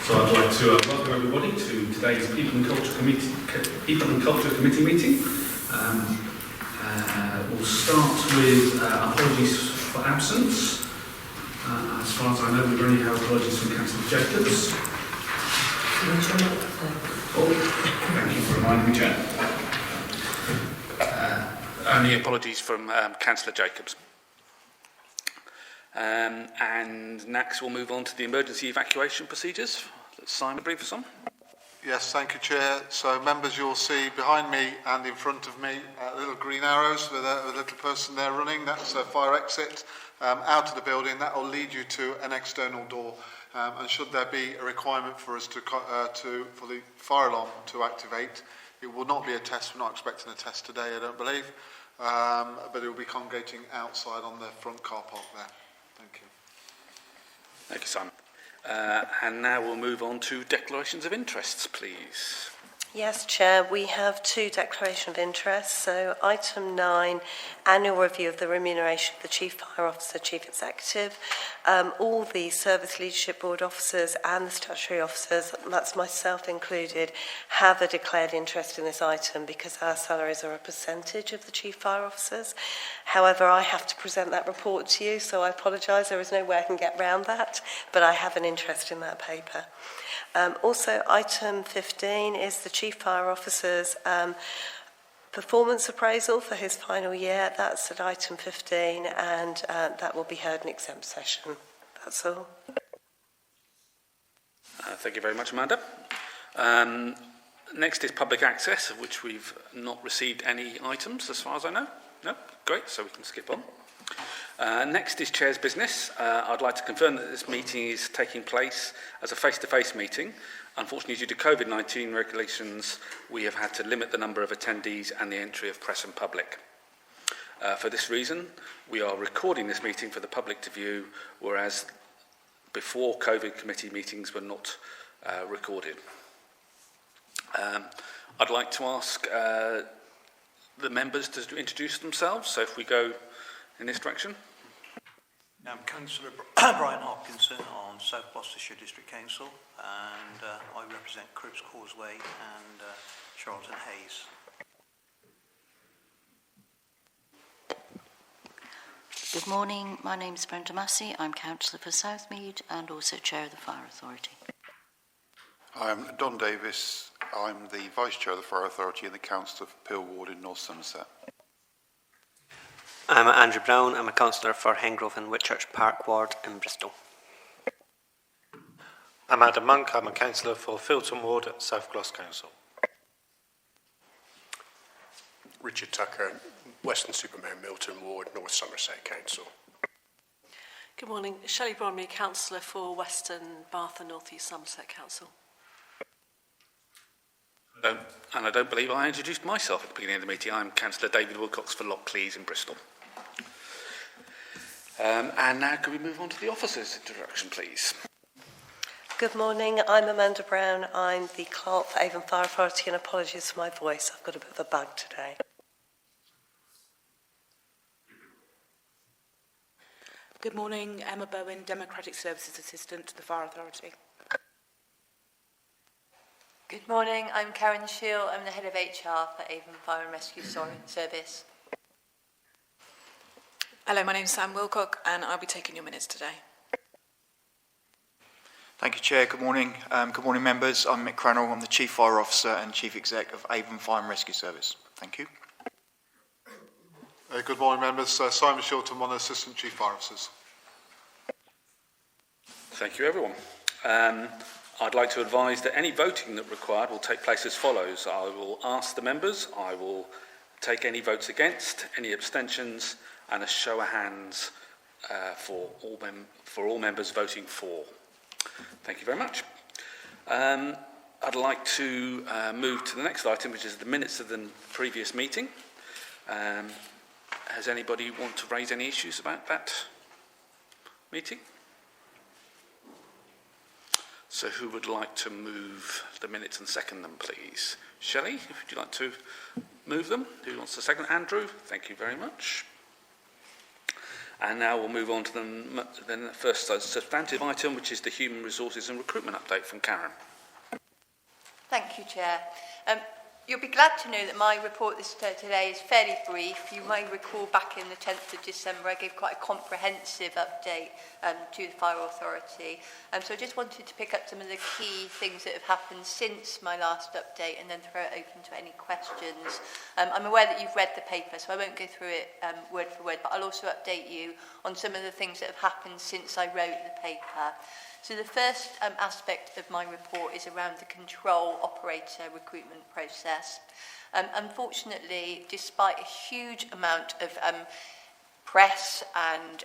So I'd like to welcome everybody to today's People and Culture Committee meeting. We'll start with apologies for absence. As far as I know, we've only had apologies from Councillor Jacobs. Thank you for reminding me, Chair. Only apologies from Councillor Jacobs. And next we'll move on to the emergency evacuation procedures. Simon, brief us on. Yes, thank you, Chair. So, members, you'll see behind me and in front of me little green arrows with a little person there running. That's a fire exit out of the building. That will lead you to an external door. And should there be a requirement for us for the fire alarm to activate, it will not be a test. We're not expecting a test today, I don't believe. But it will be congregating outside on the front car park there. Thank you. Thank you, Simon. And now we'll move on to declarations of interests, please. Yes, Chair, we have two declarations of interest. So item 9, annual review of the remuneration of the Chief Fire Officer, Chief Executive. All the Service Leadership Board officers and the statutory officers, that's myself included, have a declared interest in this item because our salaries are a percentage of the Chief Fire Officers. However, I have to present that report to you, so I apologise, there is no way I can get round that, but I have an interest in that paper. Also, item 15 is the Chief Fire Officer's performance appraisal for his final year. That's at item 15, and that will be heard in exempt session. That's all. Thank you very much, Amanda. Next is public access, of which we've not received any items, as far as I know. No? Great, so we can skip on. Next is Chair's business. I'd like to confirm that this meeting is taking place as a face-to-face meeting. Unfortunately, due to COVID-19 regulations, we have had to limit the number of attendees and the entry of press and public. For this reason, we are recording this meeting for the public to view, whereas before COVID committee meetings were not recorded. I'd like to ask the members to introduce themselves. So if we go in this direction. I'm Councillor Brian Hopkinson on South Portishead District Council, and I represent Cribbs Causeway and Charlton Hayes. Good morning, my name is Brenda Massey. I'm Councillor for Southmead and also Chair of the Fire Authority. I'm Don Davis. I'm the Vice Chair of the Fire Authority and the Councillor for Peel Ward in North Somerset. I'm Andrew Brown. I'm a councillor for Hengrove and Whitchurch Park Ward in Bristol. I'm Adam Monk. I'm a councillor for Filton Ward at South Gloss Council. Richard Tucker, Western-super-Mare Milton Ward, North Somerset Council. Good morning. Shelley Bromley, councillor for Western Bath and North East Somerset Council. And I don't believe I introduced myself at the beginning of the meeting. I'm Councillor David Wilcox for Lockleys in Bristol. And now can we move on to the officers' introduction, please? Good morning, I'm Amanda Brown. I'm the clerk for Avon Fire Authority, and apologies for my voice. I've got a bit of a bug today. Good morning, Emma Bowen, Democratic Services Assistant to the Fire Authority. Good morning, I'm Karen Shield. I'm the Head of HR for Avon Fire and Rescue Service. Hello, my name is Sam Wilcock and I'll be taking your minutes today. Thank you, Chair. Good morning. Good morning, members. I'm Mick Crannell. I'm the Chief Fire Officer and Chief Exec of Avon Fire and Rescue Service. Thank you. Good morning, members. Simon Shilton, one of the Assistant Chief Fire Officers. Thank you, everyone. I'd like to advise that any voting that required will take place as follows. I will ask the members, I will take any votes against, any abstentions, and a show of hands for all members voting for. Thank you very much. I'd like to move to the next item, which is the minutes of the previous meeting. Has anybody want to raise any issues about that meeting? So who would like to move the minutes and second them, please? Shelley, would you like to move them? Who wants to second? Andrew, thank you very much. And now we'll move on to the first substantive item, which is the Human Resources and Recruitment Update from Karen. Thank you, Chair. You'll be glad to know that my report today is fairly brief. You may recall back in the 10th of December I gave quite a comprehensive update to the Fire Authority. So I just wanted to pick up some of the key things that have happened since my last update and then throw it open to any questions. I'm aware that you've read the paper, so I won't go through it word for word, but I'll also update you on some of the things that have happened since I wrote the paper. So the first aspect of my report is around the control operator recruitment process. Unfortunately, despite a huge amount of press and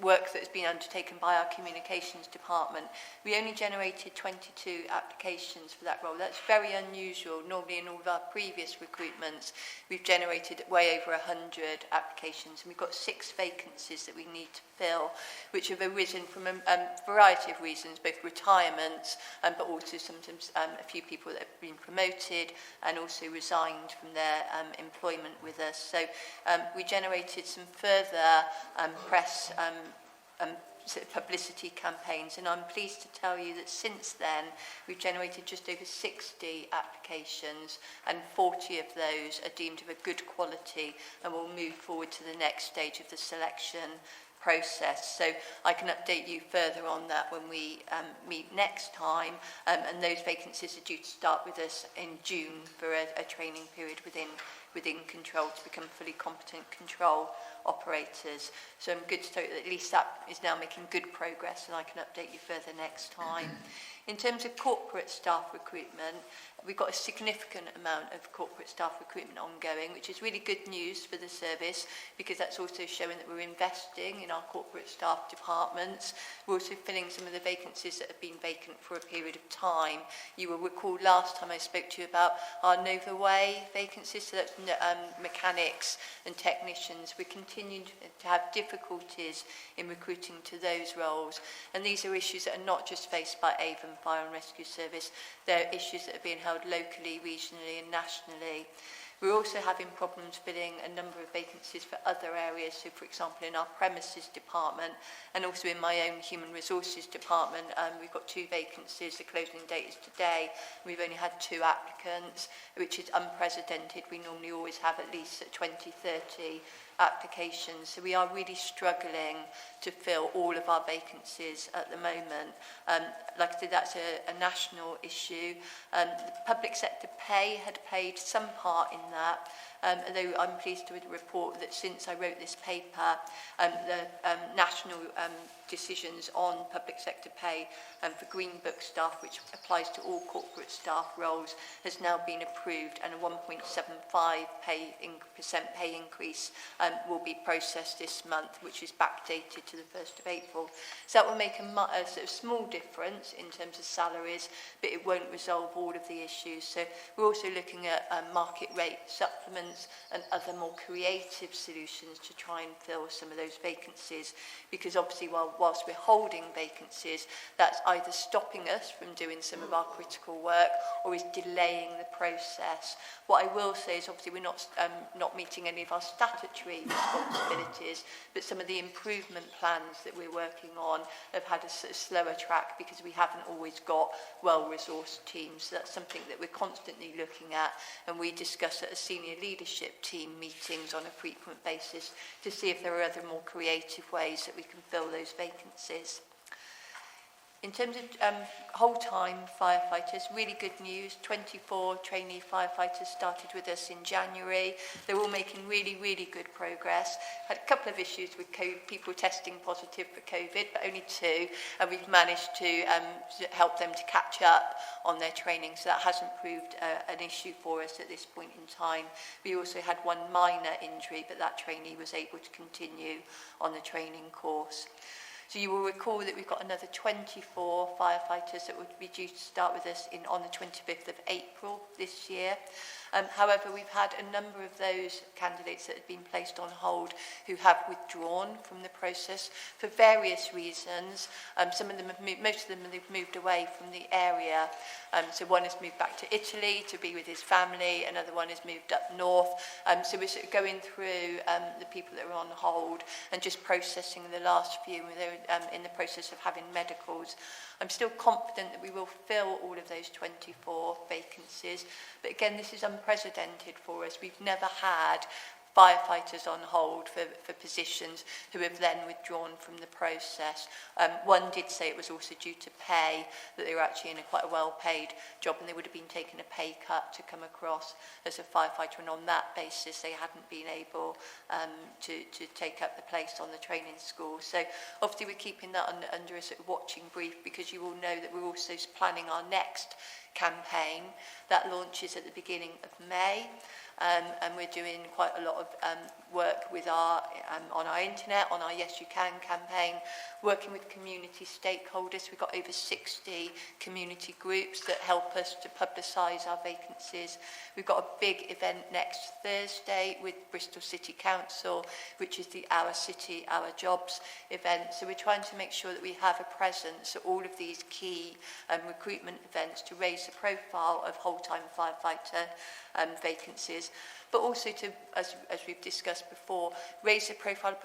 work that has been undertaken by our communications department, we only generated 22 applications for that role. That's very unusual. Normally in all of our previous recruitments, we've generated way over 100 applications, and we've got 6 vacancies that we need to fill, which have arisen from a variety of reasons, both retirements, but also sometimes a few people that have been promoted and also resigned from their employment with us. So we generated some further press publicity campaigns, and I'm pleased to tell you that since then we've generated just over 60 applications, and 40 of those are deemed of a good quality and will move forward to the next stage of the selection process. So I can update you further on that when we meet next time, and those vacancies are due to start with us in June for a training period within control to become fully competent control operators. So I'm good to tell you that at least that is now making good progress, and I can update you further next time. In terms of corporate staff recruitment, we've got a significant amount of corporate staff recruitment ongoing, which is really good news for the service, because that's also showing that we're investing in our corporate staff departments. We're also filling some of the vacancies that have been vacant for a period of time. You will recall last time I spoke to you about our Nova Way vacancies, so that's mechanics and technicians. We continue to have difficulties in recruiting to those roles, and these are issues that are not just faced by Avon Fire and Rescue Service. They're issues that are being held locally, regionally and nationally. We're also having problems filling a number of vacancies for other areas. So, for example, in our premises department and also in my own human resources department, we've got 2 vacancies. The closing date is today. We've only had 2 applicants, which is unprecedented. We normally always have at least 20, 30 applications. So we are really struggling to fill all of our vacancies at the moment. Like I said, that's a national issue. The public sector pay had played some part in that, although I'm pleased to report that since I wrote this paper, the national decisions on public sector pay for Green Book staff, which applies to all corporate staff roles, has now been approved, and a 1.75% pay increase will be processed this month, which is backdated to the 1st of April. So that will make a sort of small difference in terms of salaries, but it won't resolve all of the issues. So we're also looking at market rate supplements and other more creative solutions to try and fill some of those vacancies, because obviously whilst we're holding vacancies, that's either stopping us from doing some of our critical work or is delaying the process. What I will say is obviously we're not meeting any of our statutory responsibilities, but some of the improvement plans that we're working on have had a sort of slower track because we haven't always got well-resourced teams. So that's something that we're constantly looking at, and we discuss at a senior leadership team meetings on a frequent basis to see if there are other more creative ways that we can fill those vacancies. In terms of whole-time firefighters, really good news. 24 trainee firefighters started with us in January. They're all making really, really good progress. Had a couple of issues with people testing positive for COVID, but only 2, and we've managed to help them to catch up on their training, so that hasn't proved an issue for us at this point in time. We also had 1 minor injury, but that trainee was able to continue on the training course. So you will recall that we've got another 24 firefighters that would be due to start with us on the 25th of April this year. However, we've had a number of those candidates that have been placed on hold who have withdrawn from the process for various reasons. Some of them have moved, most of them have moved away from the area. So one has moved back to Italy to be with his family, another one has moved up north. So we're sort of going through the people that are on hold and just processing the last few. They're in the process of having medicals. I'm still confident that we will fill all of those 24 vacancies. But again, this is unprecedented for us. We've never had firefighters on hold for positions who have then withdrawn from the process. One did say it was also due to pay, that they were actually in quite a well-paid job and they would have been taking a pay cut to come across as a firefighter, and on that basis they hadn't been able to take up the place on the training school. So obviously we're keeping that under a sort of watching brief, because you will know that we're also planning our next campaign that launches at the beginning of May. And we're doing quite a lot of work with our on our internet, on our Yes You Can campaign, working with community stakeholders. We've got over 60 community groups that help us to publicise our vacancies. We've got a big event next Thursday with Bristol City Council, which is the Our City, Our Jobs event. So we're trying to make sure that we have a presence at all of these key recruitment events to raise the profile of whole-time firefighter vacancies, but also to, as we've discussed before, raise the profile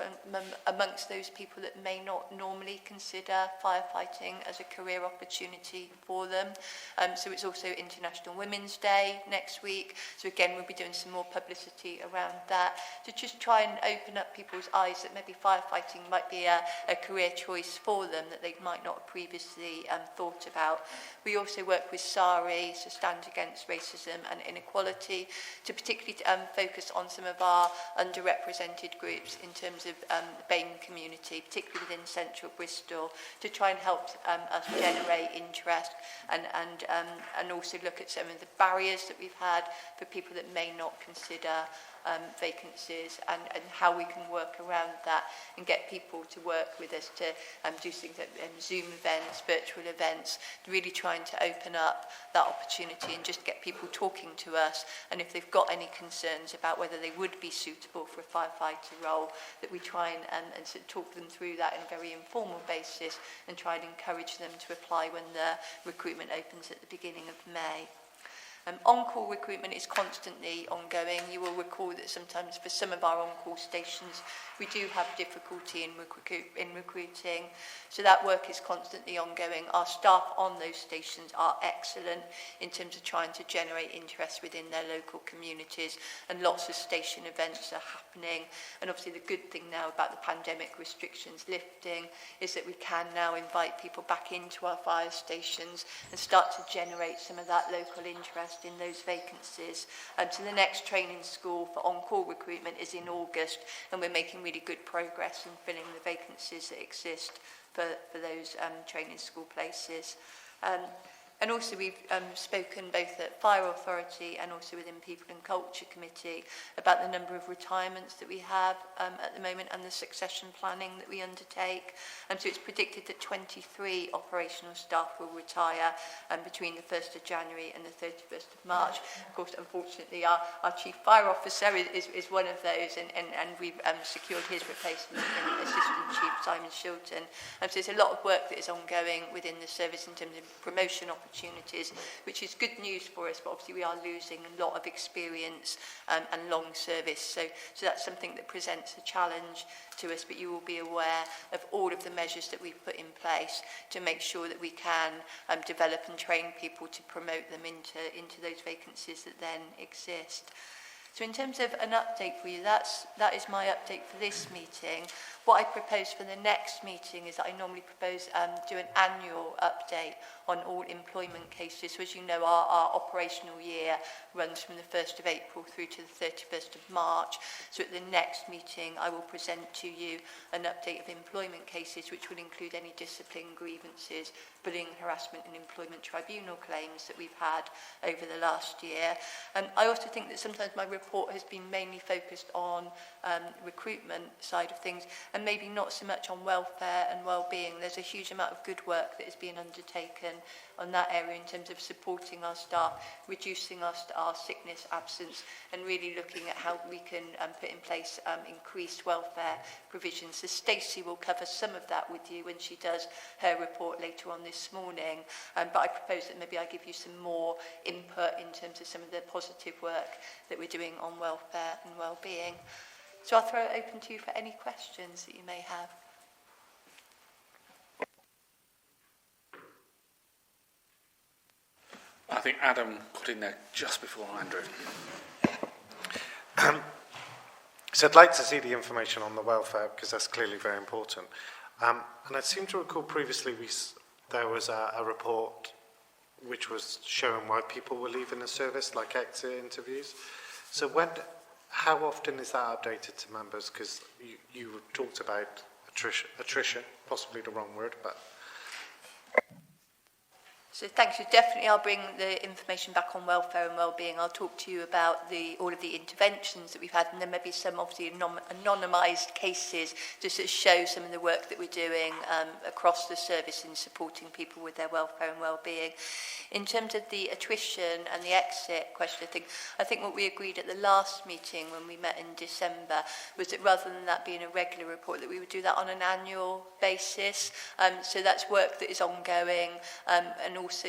amongst those people that may not normally consider firefighting as a career opportunity for them. So it's also International Women's Day next week. So again, we'll be doing some more publicity around that to just try and open up people's eyes that maybe firefighting might be a career choice for them that they might not have previously thought about. We also work with SARI, so Stand Against Racism and Inequality, to particularly focus on some of our underrepresented groups in terms of the BAME community, particularly within central Bristol, to try and help us generate interest and also look at some of the barriers that we've had for people that may not consider vacancies, and how we can work around that and get people to work with us to do things like Zoom events, virtual events, really trying to open up that opportunity and just get people talking to us. And if they've got any concerns about whether they would be suitable for a firefighter role, that we try and sort of talk them through that in a very informal basis and try and encourage them to apply when the recruitment opens at the beginning of May. On-call recruitment is constantly ongoing. You will recall that sometimes for some of our on-call stations we do have difficulty in recruiting. So that work is constantly ongoing. Our staff on those stations are excellent in terms of trying to generate interest within their local communities, and lots of station events are happening. And obviously the good thing now about the pandemic restrictions lifting is that we can now invite people back into our fire stations and start to generate some of that local interest in those vacancies. So the next training school for on-call recruitment is in August, and we're making really good progress in filling the vacancies that exist for those training school places. And also we've spoken both at Fire Authority and also within People and Culture Committee about the number of retirements that we have at the moment and the succession planning that we undertake. So it's predicted that 23 operational staff will retire between the 1st of January and the 31st of March. Of course, unfortunately, our Chief Fire Officer is one of those, and we've secured his replacement in Assistant Chief Simon Shilton. So there's a lot of work that is ongoing within the service in terms of promotion opportunities, which is good news for us, but obviously we are losing a lot of experience and long service. So that's something that presents a challenge to us, but you will be aware of all of the measures that we've put in place to make sure that we can develop and train people to promote them into those vacancies that then exist. So in terms of an update for you, that is my update for this meeting. What I propose for the next meeting is that I normally propose do an annual update on all employment cases. So as you know, our operational year runs from the 1st of April through to the 31st of March. So at the next meeting, I will present to you an update of employment cases, which will include any discipline grievances, bullying, harassment and employment tribunal claims that we've had over the last year. And I also think that sometimes my report has been mainly focused on recruitment side of things, and maybe not so much on welfare and well-being. There's a huge amount of good work that is being undertaken on that area in terms of supporting our staff, reducing our sickness absence, and really looking at how we can put in place increased welfare provisions. So Stacey will cover some of that with you when she does her report later on this morning, but I propose that maybe I give you some more input in terms of some of the positive work that we're doing on welfare and well-being. So I'll throw it open to you for any questions that you may have. I think Adam got in there just before Andrew. So I'd like to see the information on the welfare because that's clearly very important. And I seem to recall previously there was a report which was showing why people were leaving the service, like exit interviews. So how often is that updated to members? Because you talked about attrition, possibly the wrong word, but... So thank you. Definitely I'll bring the information back on welfare and well-being. I'll talk to you about all of the interventions that we've had, and then maybe some of the anonymised cases just to show some of the work that we're doing across the service in supporting people with their welfare and well-being. In terms of the attrition and the exit question, I think what we agreed at the last meeting when we met in December was that rather than that being a regular report, that we would do that on an annual basis. So that's work that is ongoing, and also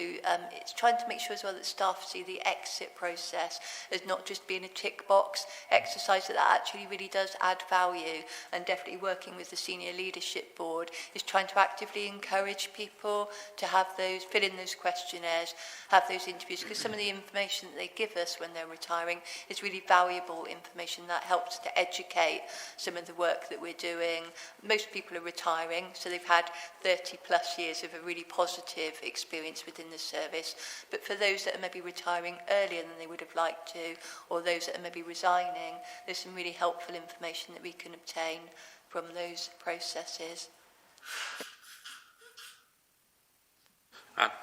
it's trying to make sure as well that staff see the exit process as not just being a tick box exercise, that actually really does add value, and definitely working with the senior leadership board is trying to actively encourage people to have those, fill in those questionnaires, have those interviews, because some of the information that they give us when they're retiring is really valuable information that helps to educate some of the work that we're doing. Most people are retiring, so they've had 30 plus years of a really positive experience within the service, but for those that are maybe retiring earlier than they would have liked to, or those that are maybe resigning, there's some really helpful information that we can obtain from those processes.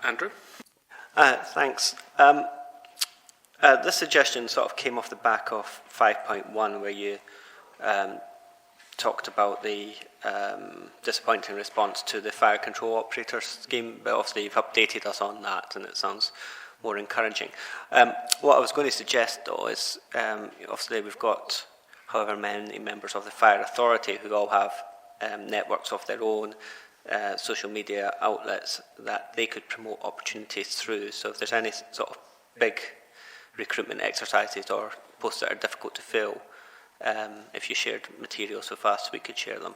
Andrew? Thanks. This suggestion sort of came off the back of 5.1, where you talked about the disappointing response to the fire control operator scheme, but obviously you've updated us on that and it sounds more encouraging. What I was going to suggest though is, obviously we've got however many members of the fire authority who all have networks of their own, social media outlets that they could promote opportunities through. So if there's any sort of big recruitment exercises or posts that are difficult to fill, if you shared materials with us, we could share them.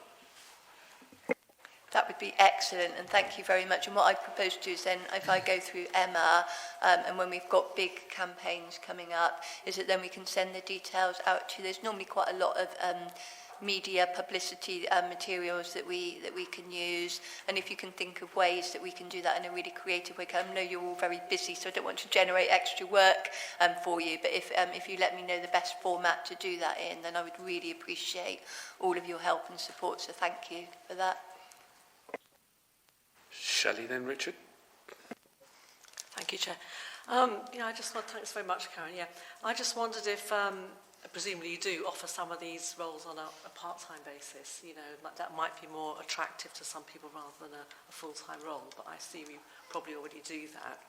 That would be excellent, and thank you very much. And what I propose to do is then, if I go through Emma, and when we've got big campaigns coming up, is that then we can send the details out to you. There's normally quite a lot of media publicity materials that we can use, and if you can think of ways that we can do that in a really creative way. I know you're all very busy, so I don't want to generate extra work for you, but if you let me know the best format to do that in, then I would really appreciate all of your help and support, so thank you for that. Shelley, then Richard. Thank you, Chair. Thanks very much, Karen. Yeah, I just wondered if, presumably you do offer some of these roles on a part-time basis, you know, that might be more attractive to some people rather than a full-time role, but I assume you probably already do that.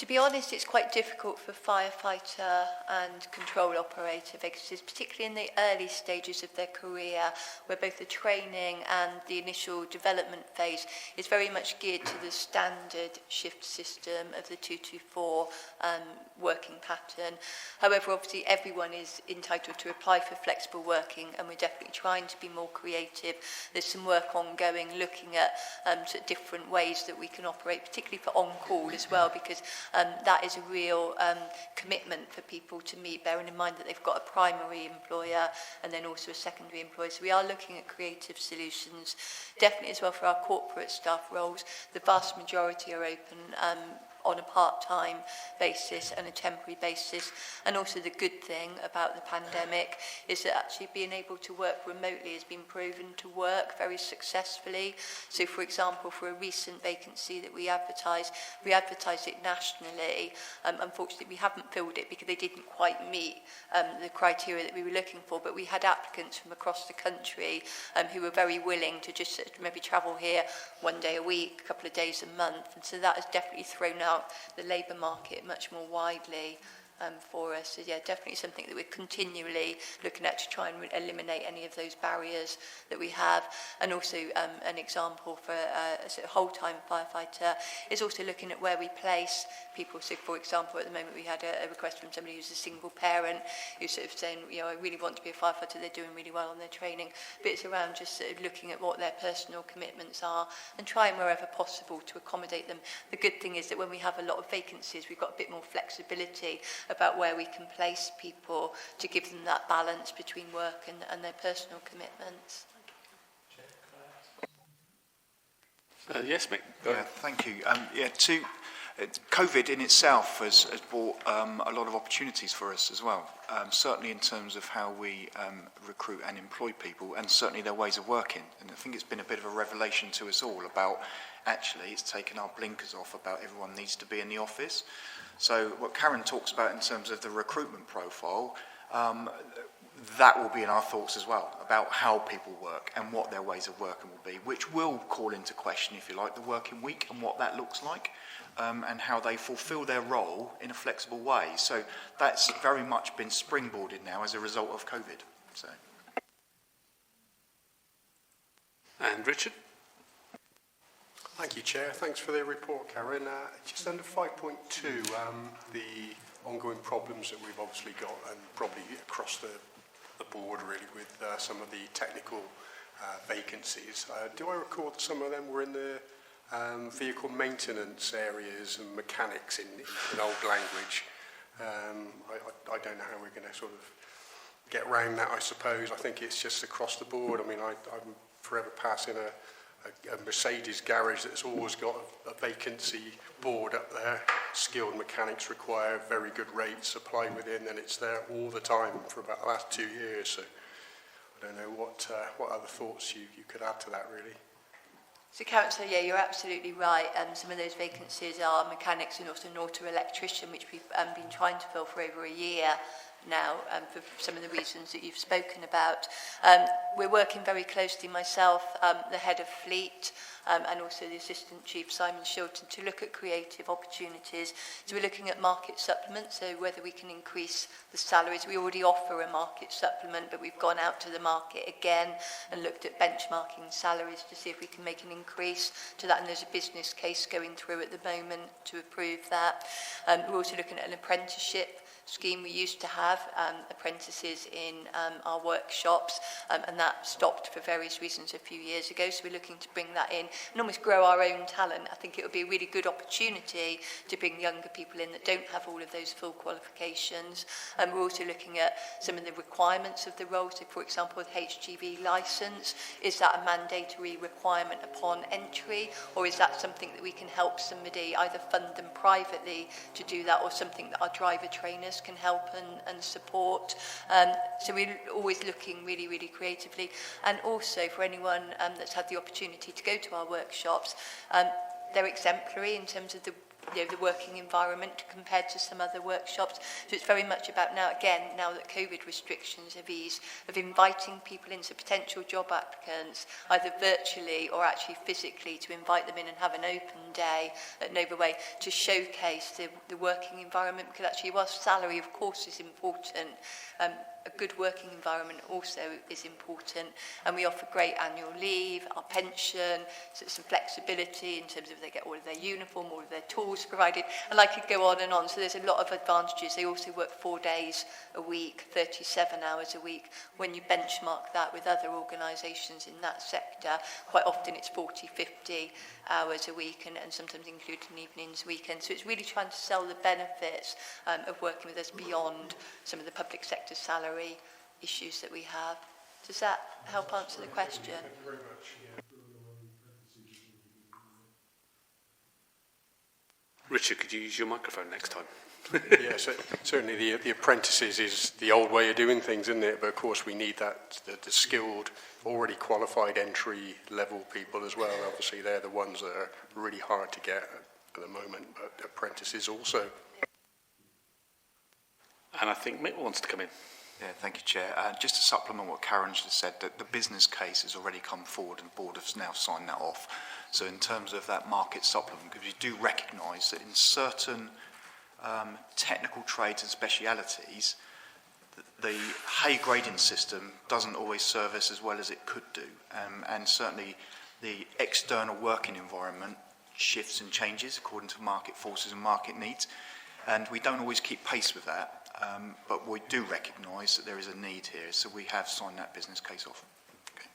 To be honest, it's quite difficult for firefighter and control operator vacancies, particularly in the early stages of their career, where both the training and the initial development phase is very much geared to the standard shift system of the 224 working pattern. However, obviously everyone is entitled to apply for flexible working, and we're definitely trying to be more creative. There's some work ongoing looking at sort of different ways that we can operate, particularly for on-call as well, because that is a real commitment for people to meet, bearing in mind that they've got a primary employer and then also a secondary employer. So we are looking at creative solutions, definitely as well for our corporate staff roles. The vast majority are open on a part-time basis and a temporary basis. And also the good thing about the pandemic is that actually being able to work remotely has been proven to work very successfully. So for example, for a recent vacancy that we advertised it nationally. Unfortunately, we haven't filled it because they didn't quite meet the criteria that we were looking for, but we had applicants from across the country who were very willing to just maybe travel here one day a week, a couple of days a month, and so that has definitely thrown out the labour market much more widely for us. So yeah, definitely something that we're continually looking at to try and eliminate any of those barriers that we have. And also an example for a sort of whole-time firefighter is also looking at where we place people. So for example, at the moment we had a request from somebody who's a single parent who's sort of saying, you know, I really want to be a firefighter, they're doing really well on their training, but it's around just sort of looking at what their personal commitments are and trying wherever possible to accommodate them. The good thing is that when we have a lot of vacancies, we've got a bit more flexibility about where we can place people to give them that balance between work and their personal commitments. Yes, Mick. Yeah, thank you. COVID in itself has brought a lot of opportunities for us as well, certainly in terms of how we recruit and employ people, and certainly their ways of working. And I think it's been a bit of a revelation to us all about, actually, it's taken our blinkers off about everyone needs to be in the office. So what Karen talks about in terms of the recruitment profile, that will be in our thoughts as well, about how people work and what their ways of working will be, which will call into question, if you like, the working week and what that looks like, and how they fulfil their role in a flexible way. So that's very much been springboarded now as a result of COVID. So. And Richard? Thank you, Chair. Thanks for the report, Karen. Just under 5.2, the ongoing problems that we've obviously got, and probably across the board really, with some of the technical vacancies. Do I recall that some of them were in the vehicle maintenance areas and mechanics in old language? I don't know how we're going to sort of get around that, I suppose. I think it's just across the board. I mean, I'm forever passing a Mercedes garage that's always got a vacancy board up there. Skilled mechanics require very good rates, apply within, and it's there all the time for about the last 2 years. So I don't know what other thoughts you could add to that, really. So, Councillor, yeah, you're absolutely right. Some of those vacancies are mechanics and also an auto electrician, which we've been trying to fill for over a year now, for some of the reasons that you've spoken about. We're working very closely, myself, the head of fleet, and also the Assistant Chief, Simon Shilton, to look at creative opportunities. So we're looking at market supplements, so whether we can increase the salaries. We already offer a market supplement, but we've gone out to the market again and looked at benchmarking salaries to see if we can make an increase to that, and there's a business case going through at the moment to approve that. We're also looking at an apprenticeship scheme. We used to have apprentices in our workshops, and that stopped for various reasons a few years ago, so we're looking to bring that in and almost grow our own talent. I think it would be a really good opportunity to bring younger people in that don't have all of those full qualifications. And we're also looking at some of the requirements of the role. So for example, the HGV licence, is that a mandatory requirement upon entry, or is that something that we can help somebody either fund them privately to do that, or something that our driver trainers can help and support? So we're always looking really, really creatively. And also for anyone that's had the opportunity to go to our workshops, they're exemplary in terms of the working environment compared to some other workshops. So it's very much about now that COVID restrictions have eased, of inviting people into potential job applicants, either virtually or actually physically, to invite them in and have an open day at Nova Way to showcase the working environment, because actually whilst salary of course is important, a good working environment also is important, and we offer great annual leave, our pension, so some flexibility in terms of they get all of their uniform, all of their tools provided, and I could go on and on. So there's a lot of advantages. They also work 4 days a week, 37 hours a week. When you benchmark that with other organisations in that sector, quite often it's 40, 50 hours a week, and sometimes including evenings, weekends. So it's really trying to sell the benefits of working with us beyond some of the public sector salary issues that we have. Does that help answer the question? Thank you very much. Richard, could you use your microphone next time? Yes, certainly the apprentices is the old way of doing things, isn't it? But of course we need that, the skilled, already qualified entry-level people as well. Obviously they're the ones that are really hard to get at the moment, but apprentices also. And I think Mick wants to come in. Yeah, thank you, Chair. Just to supplement what Karen just said, that the business case has already come forward and the board has now signed that off. So in terms of that market supplement, because you do recognise that in certain technical trades and specialities, the hay grading system doesn't always service as well as it could do. And certainly the external working environment shifts and changes according to market forces and market needs. And we don't always keep pace with that. But we do recognise that there is a need here, so we have signed that business case off. Okay.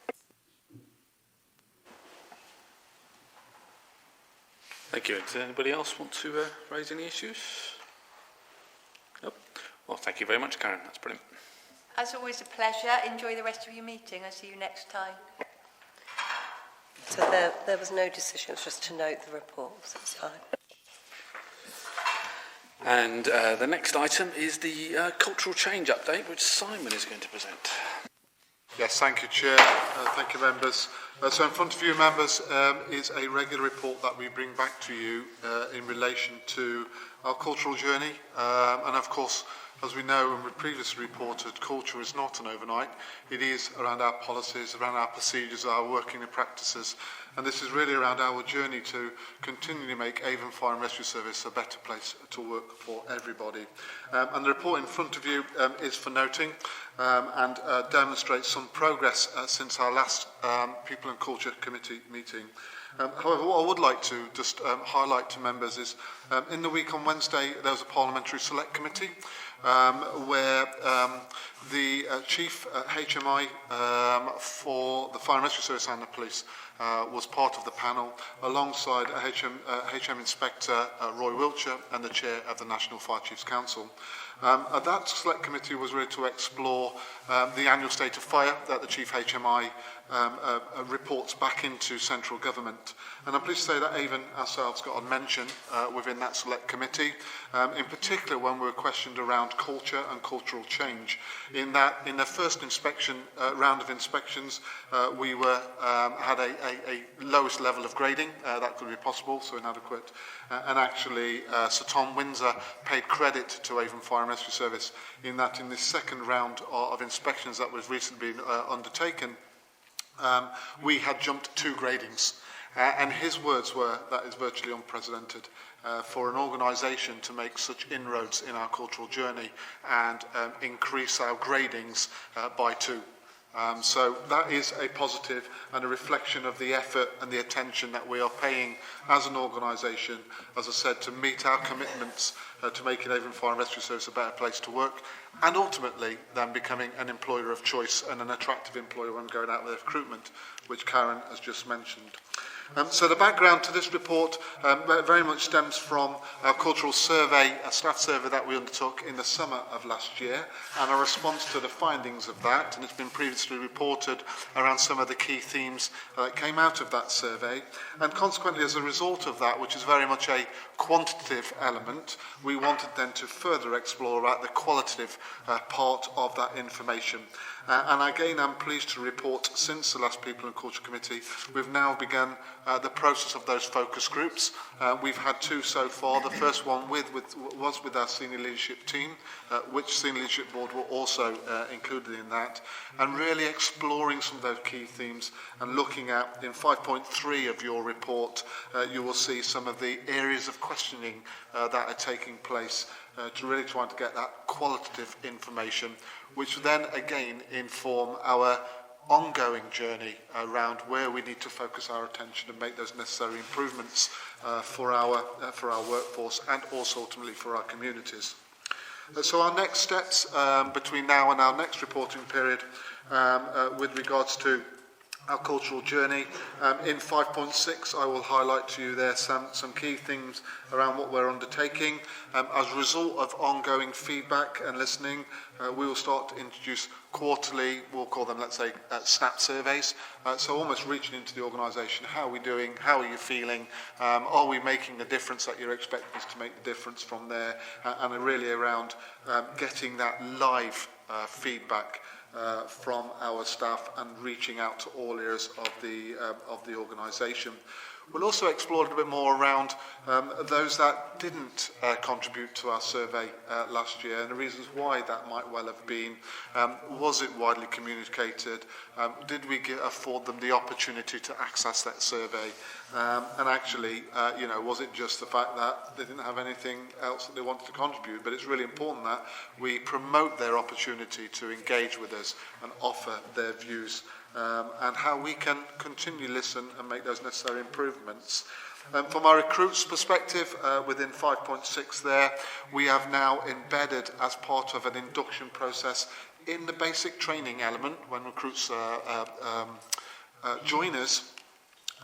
Thank you. Does anybody else want to raise any issues? Nope. Well, thank you very much, Karen. That's brilliant. As always, a pleasure. Enjoy the rest of your meeting. I'll see you next time. So there was no decision, it was just to note the report, so it's fine. And the next item is the cultural change update, which Simon is going to present. Yes, thank you, Chair. Thank you, members. So in front of you, members, is a regular report that we bring back to you in relation to our cultural journey. And of course, as we know and we previously reported, culture is not an overnight. It is around our policies, around our procedures, our working and practices. And this is really around our journey to continually make Avon Fire and Rescue Service a better place to work for everybody. And the report in front of you is for noting and demonstrates some progress since our last People and Culture Committee meeting. However, what I would like to just highlight to members is in the week on Wednesday there was a Parliamentary Select Committee where the Chief HMI for the Fire and Rescue Service and the Police was part of the panel alongside HM Inspector Roy Wiltshire and the Chair of the National Fire Chiefs Council. That Select Committee was really to explore the annual state of fire that the Chief HMI reports back into central government. And I'm pleased to say that Avon ourselves got a mention within that Select Committee, in particular when we were questioned around culture and cultural change. In that, in the first inspection round of inspections, we were had a lowest level of grading that could be possible, so inadequate. And actually, Sir Tom Windsor paid credit to Avon Fire and Rescue Service in that in this second round of inspections that was recently been undertaken, we had jumped 2 gradings. And his words were that is virtually unprecedented for an organisation to make such inroads in our cultural journey and increase our gradings by 2. So that is a positive and a reflection of the effort and the attention that we are paying as an organisation, as I said, to meet our commitments to making Avon Fire and Rescue Service a better place to work, and ultimately then becoming an employer of choice and an attractive employer when going out with recruitment, which Karen has just mentioned. So the background to this report very much stems from our cultural survey, a staff survey that we undertook in the summer of last year, and a response to the findings of that, and it's been previously reported around some of the key themes that came out of that survey. And consequently, as a result of that, which is very much a quantitative element, we wanted then to further explore the qualitative part of that information. And again, I'm pleased to report since the last People and Culture Committee, we've now begun the process of those focus groups. We've had 2 so far. The first one was with our senior leadership team, which senior leadership board were also included in that, and really exploring some of those key themes and looking at, in 5.3 of your report, you will see some of the areas of questioning that are taking place to really try to get that qualitative information, which then again inform our ongoing journey around where we need to focus our attention and make those necessary improvements for our workforce and also ultimately for our communities. So our next steps between now and our next reporting period with regards to our cultural journey. In 5.6, I will highlight to you there some key things around what we're undertaking. As a result of ongoing feedback and listening, we will start to introduce quarterly, we'll call them, let's say, SNAP surveys. So almost reaching into the organisation, how are we doing, how are you feeling, are we making the difference that you're expecting us to make the difference from there, and really around getting that live feedback from our staff and reaching out to all areas of the organisation. We'll also explore a little bit more around those that didn't contribute to our survey last year and the reasons why that might well have been. Was it widely communicated? Did we afford them the opportunity to access that survey? And actually, was it just the fact that they didn't have anything else that they wanted to contribute? But it's really important that we promote their opportunity to engage with us and offer their views and how we can continue to listen and make those necessary improvements. From our recruits' perspective, within 5.6 there, we have now embedded as part of an induction process in the basic training element when recruits join us,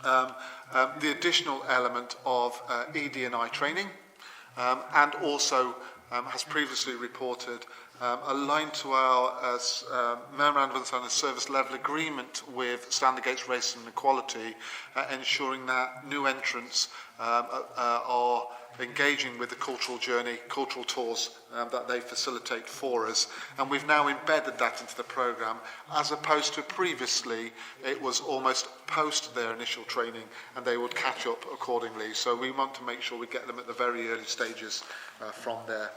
the additional element of ED&I training, and also, as previously reported, aligned to our Memorandum of Understanding Service Level Agreement with Standard Against Racism and Equality, ensuring that new entrants are engaging with the cultural journey, cultural tours that they facilitate for us. And we've now embedded that into the programme, as opposed to previously, it was almost post their initial training and they would catch up accordingly. So we want to make sure we get them at the very early stages from there.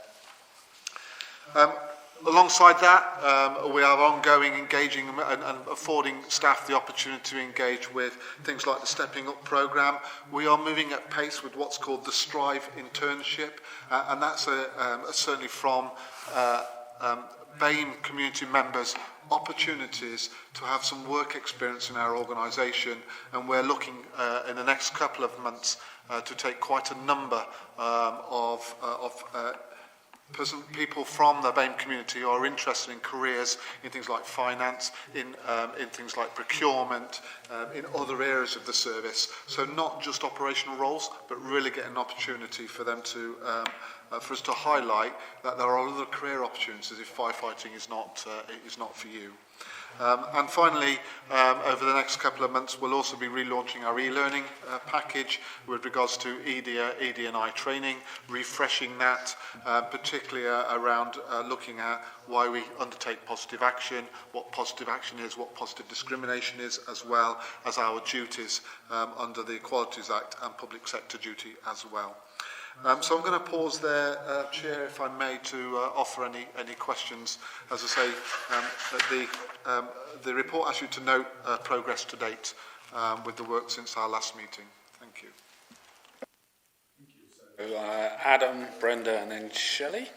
Alongside that, we are ongoing engaging and affording staff the opportunity to engage with things like the Stepping Up programme. We are moving at pace with what's called the Strive internship, and that's certainly from BAME community members opportunities to have some work experience in our organisation, and we're looking in the next couple of months to take quite a number of people from the BAME community who are interested in careers in things like finance, in things like procurement, in other areas of the service. So not just operational roles, but really get an opportunity for them to, for us to highlight that there are other career opportunities if firefighting is not for you. And finally, over the next couple of months, we'll also be relaunching our e-learning package with regards to ED&I training, refreshing that, particularly around looking at why we undertake positive action, what positive action is, what positive discrimination is, as well as our duties under the Equalities Act and public sector duty as well. So I'm going to pause there, Chair, if I may, to offer any questions. As I say, the report asks you to note progress to date with the work since our last meeting. Thank you. So, Adam, Brenda, and then Shelley.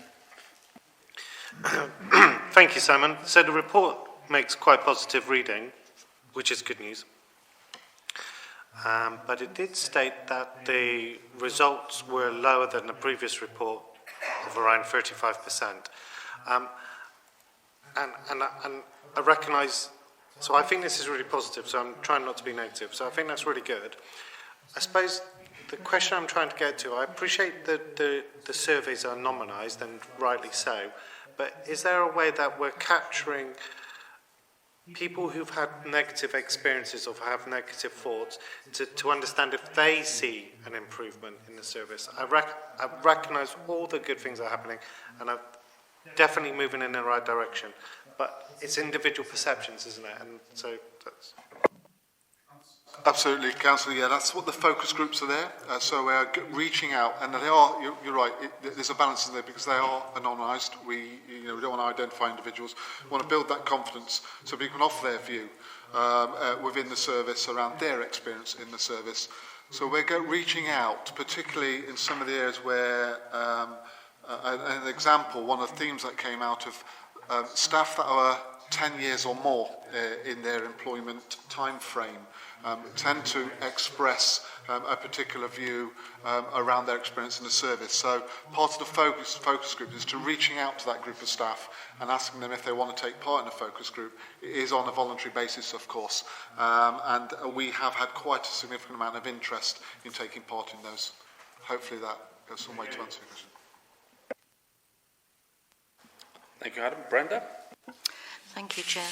Thank you, Simon. So the report makes quite positive reading, which is good news. But it did state that the results were lower than the previous report of around 35%. And I recognise, so I think this is really positive, so I'm trying not to be negative. So I think that's really good. I suppose the question I'm trying to get to, I appreciate that the surveys are nominalised, and rightly so, but is there a way that we're capturing people who've had negative experiences or have negative thoughts to understand if they see an improvement in the service? I recognise all the good things that are happening, and I'm definitely moving in the right direction, but it's individual perceptions, isn't it? And so that's... Absolutely, Councillor. Yeah, that's what the focus groups are there. So we're reaching out, and they are. You're right. There's a balance in there because they are anonymised. We don't want to identify individuals. We want to build that confidence so people can offer their view within the service around their experience in the service. So we're reaching out, particularly in some of the areas where, an example, one of the themes that came out of staff that are 10 years or more in their employment time frame. tend to express a particular view around their experience in the service. So part of the focus group is to reaching out to that group of staff and asking them if they want to take part in a focus group. It is on a voluntary basis, of course, and we have had quite a significant amount of interest in taking part in those. Hopefully that goes some way to answer your question. Thank you, Adam. Brenda? Thank you, Chair.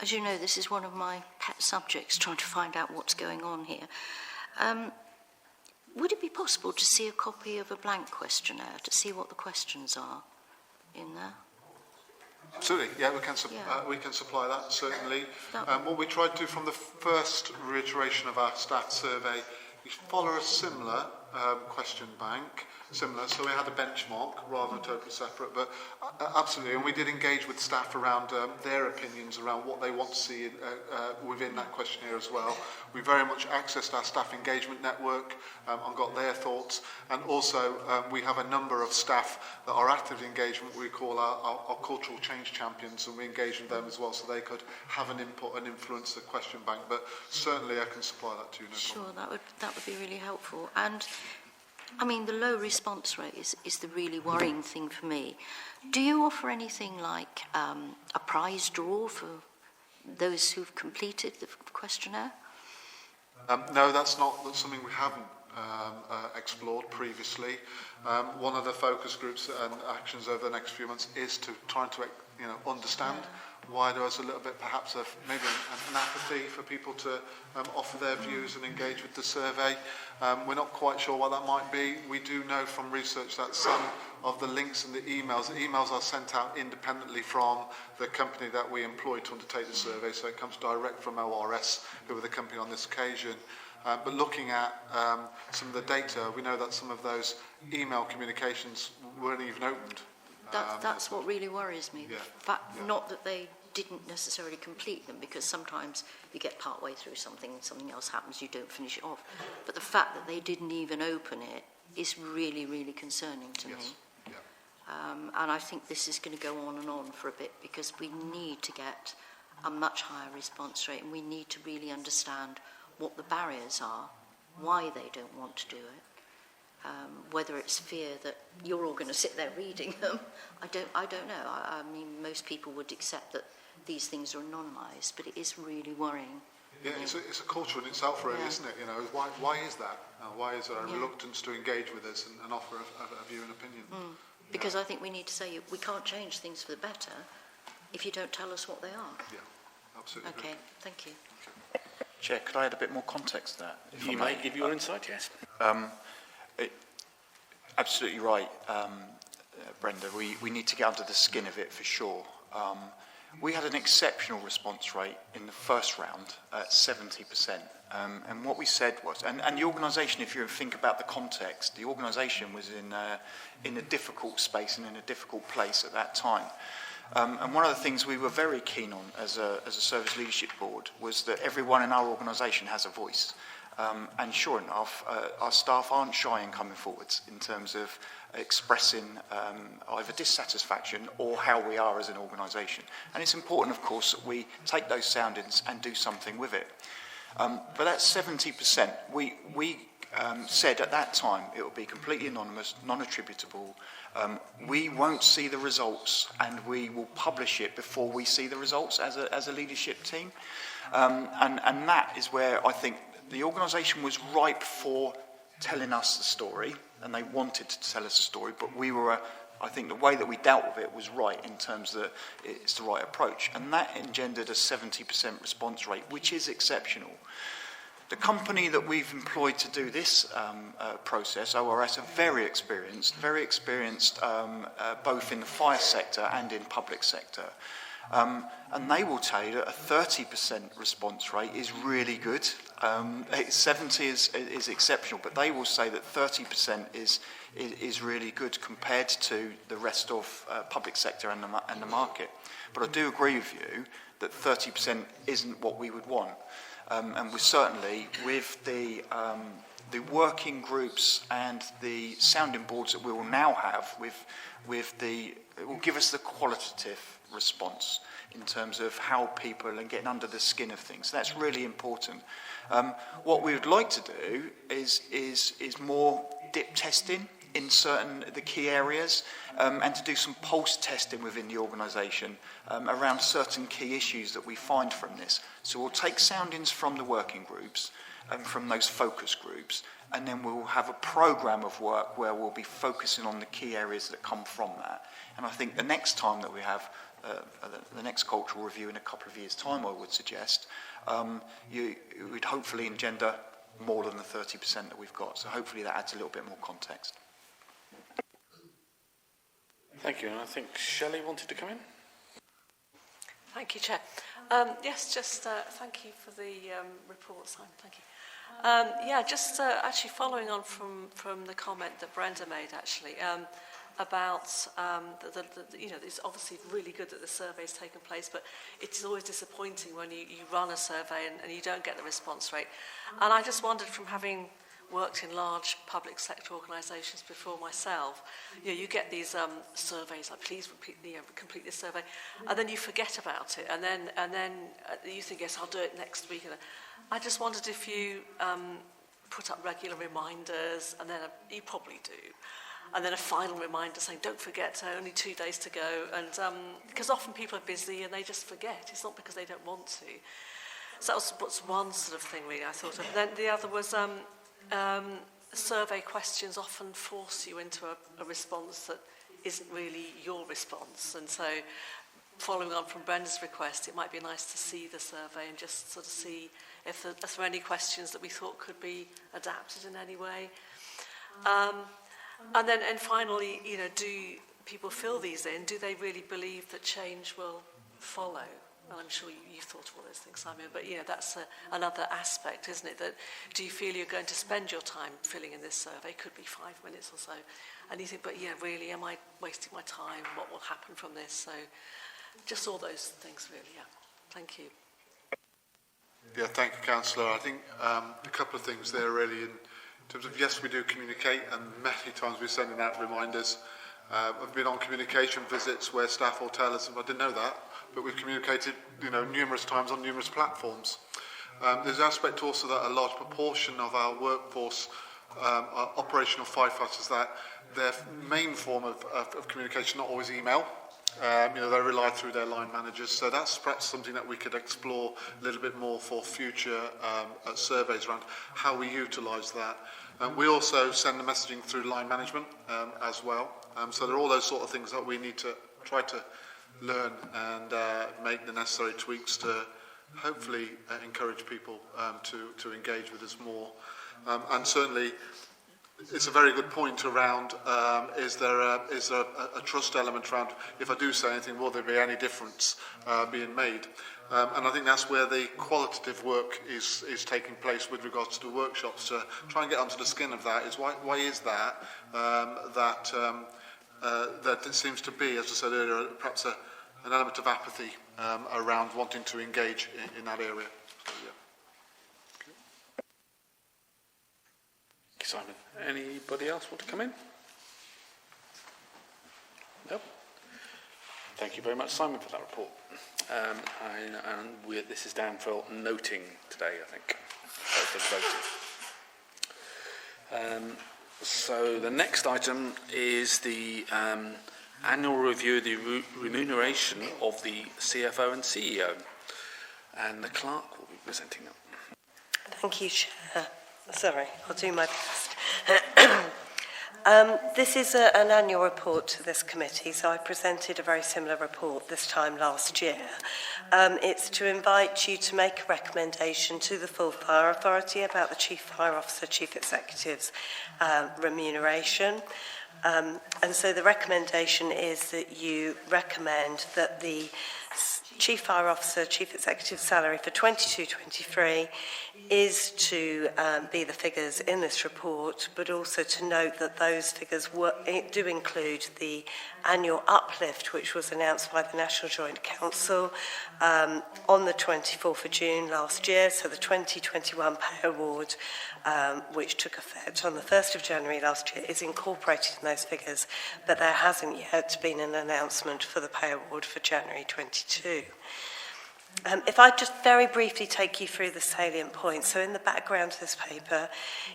As you know, this is one of my pet subjects, trying to find out what's going on here. Would it be possible to see a copy of a blank questionnaire to see what the questions are in there? Absolutely, yeah, we can supply that, certainly. What we tried to do from the first reiteration of our staff survey is follow a similar question bank, so we had a benchmark rather than totally separate, but absolutely, and we did engage with staff around their opinions around what they want to see within that questionnaire as well. We very much accessed our staff engagement network and got their thoughts, and also we have a number of staff that are actively engaged with what we call our cultural change champions, and we engage with them as well so they could have an input and influence the question bank, but certainly I can supply that to you. Sure, that would be really helpful. And I mean, the low response rate is the really worrying thing for me. Do you offer anything like a prize draw for those who've completed the questionnaire? No, that's something we haven't explored previously. One of the focus groups and actions over the next few months is to try to understand why there was a little bit perhaps of maybe an apathy for people to offer their views and engage with the survey. We're not quite sure what that might be. We do know from research that some of the links and the emails are sent out independently from the company that we employ to undertake the survey, so it comes direct from ORS, who are the company on this occasion. But looking at some of the data, we know that some of those email communications weren't even opened. That's what really worries me. Yeah, The fact, not that they didn't necessarily complete them, because sometimes you get part way through something else happens, you don't finish it off. But the fact that they didn't even open it is really, really concerning to me. And I think this is going to go on and on for a bit, because we need to get a much higher response rate, and we need to really understand what the barriers are, why they don't want to do it. Whether it's fear that you're all going to sit there reading them, I don't know. I mean, most people would accept that these things are anonymised, but it is really worrying. Yeah, it's a culture in itself, really, isn't it? Why is that? Why is there a reluctance to engage with us and offer a view and opinion? Because I think we need to say we can't change things for the better if you don't tell us what they are. Yeah, absolutely. Okay, thank you. Okay. Chair, could I add a bit more context to that? You may give your insight, yes. Absolutely right, Brenda. We need to get under the skin of it for sure. We had an exceptional response rate in the first round at 70%. And what we said was, and the organisation, if you think about the context, the organisation was in a difficult space and in a difficult place at that time. And one of the things we were very keen on as a service leadership board was that everyone in our organisation has a voice. And sure enough, our staff aren't shy in coming forwards in terms of expressing either dissatisfaction or how we are as an organisation. And it's important, of course, that we take those soundings and do something with it. But that 70%, we said at that time it will be completely anonymous, non-attributable. We won't see the results, and we will publish it before we see the results as a leadership team. And that is where I think the organisation was ripe for telling us the story, and they wanted to tell us the story, but I think the way that we dealt with it was right in terms that it's the right approach. And that engendered a 70% response rate, which is exceptional. The company that we've employed to do this process, ORS, are very experienced both in the fire sector and in public sector. And they will tell you that a 30% response rate is really good. 70 is exceptional, but they will say that 30% is really good compared to the rest of public sector and the market. But I do agree with you that 30% isn't what we would want. And we certainly, with the working groups and the sounding boards that we will now have, it will give us the qualitative response in terms of how people are getting under the skin of things. That's really important. What we would like to do is more dip testing in certain the key areas, and to do some pulse testing within the organisation around certain key issues that we find from this. So we'll take soundings from the working groups and from those focus groups, and then we'll have a programme of work where we'll be focusing on the key areas that come from that. And I think the next time that we have the next cultural review in a couple of years' time, I would suggest, you would hopefully engender more than the 30% that we've got. So hopefully that adds a little bit more context. Thank you. And I think Shelley wanted to come in. Thank you, Chair. Yes, just thank you for the report, Simon. Thank you. Just actually following on from the comment that Brenda made, actually, about it's obviously really good that the survey's taken place, but it's always disappointing when you run a survey and you don't get the response rate. And I just wondered, from having worked in large public sector organisations before myself, you get these surveys like, please complete this survey, and then you forget about it, and then you think, yes, I'll do it next week. And I just wondered if you put up regular reminders, and then you probably do, and then a final reminder saying, don't forget, only 2 days to go, and because often people are busy and they just forget. It's not because they don't want to. So that was one sort of thing really I thought of. And then the other was survey questions often force you into a response that isn't really your response. And so, following on from Brenda's request, it might be nice to see the survey and just sort of see if there are any questions that we thought could be adapted in any way. And finally, do people fill these in? Do they really believe that change will follow? Well, I'm sure you've thought of all those things, Simon, but that's another aspect, isn't it? That do you feel you're going to spend your time filling in this survey? Could be 5 minutes or so. And you think, but really, am I wasting my time? What will happen from this? So just all those things, really, Thank you. Yeah, thank you, Councillor. I think a couple of things there, really, in terms of, yes, we do communicate, and many times we're sending out reminders. I've been on communication visits where staff will tell us, I didn't know that, but we've communicated, numerous times on numerous platforms. There's an aspect also that a large proportion of our workforce are operational firefighters, that their main form of communication not always email. They rely through their line managers, so that's perhaps something that we could explore a little bit more for future surveys around how we utilise that. We also send the messaging through line management as well. So there are all those sort of things that we need to try to learn and make the necessary tweaks to hopefully encourage people to engage with us more. And certainly, it's a very good point around, is there a trust element around, if I do say anything, will there be any difference being made? And I think that's where the qualitative work is taking place with regards to workshops, to try and get onto the skin of that. Is why is that that it seems to be, as I said earlier, perhaps an element of apathy around wanting to engage in that area. So, Thank you, Simon. Anybody else want to come in? No? Thank you very much, Simon, for that report. This is down for noting today, I think. So the next item is the annual review of the remuneration of the CFO and CEO. And the clerk will be presenting that. Thank you, Chair. Sorry, I'll do my best. This is an annual report to this committee, so I presented a very similar report this time last year. It's to invite you to make a recommendation to the full Fire Authority about the Chief Fire Officer, Chief Executive's remuneration. And so the recommendation is that you recommend that the Chief Fire Officer, Chief Executive salary for 22-23 is to be the figures in this report, but also to note that those figures do include the annual uplift, which was announced by the National Joint Council on the 24th of June last year. So the 2021 pay award, which took effect on the 1st of January last year, is incorporated in those figures, but there hasn't yet been an announcement for the pay award for January 22. If I just very briefly take you through the salient points. So in the background to this paper,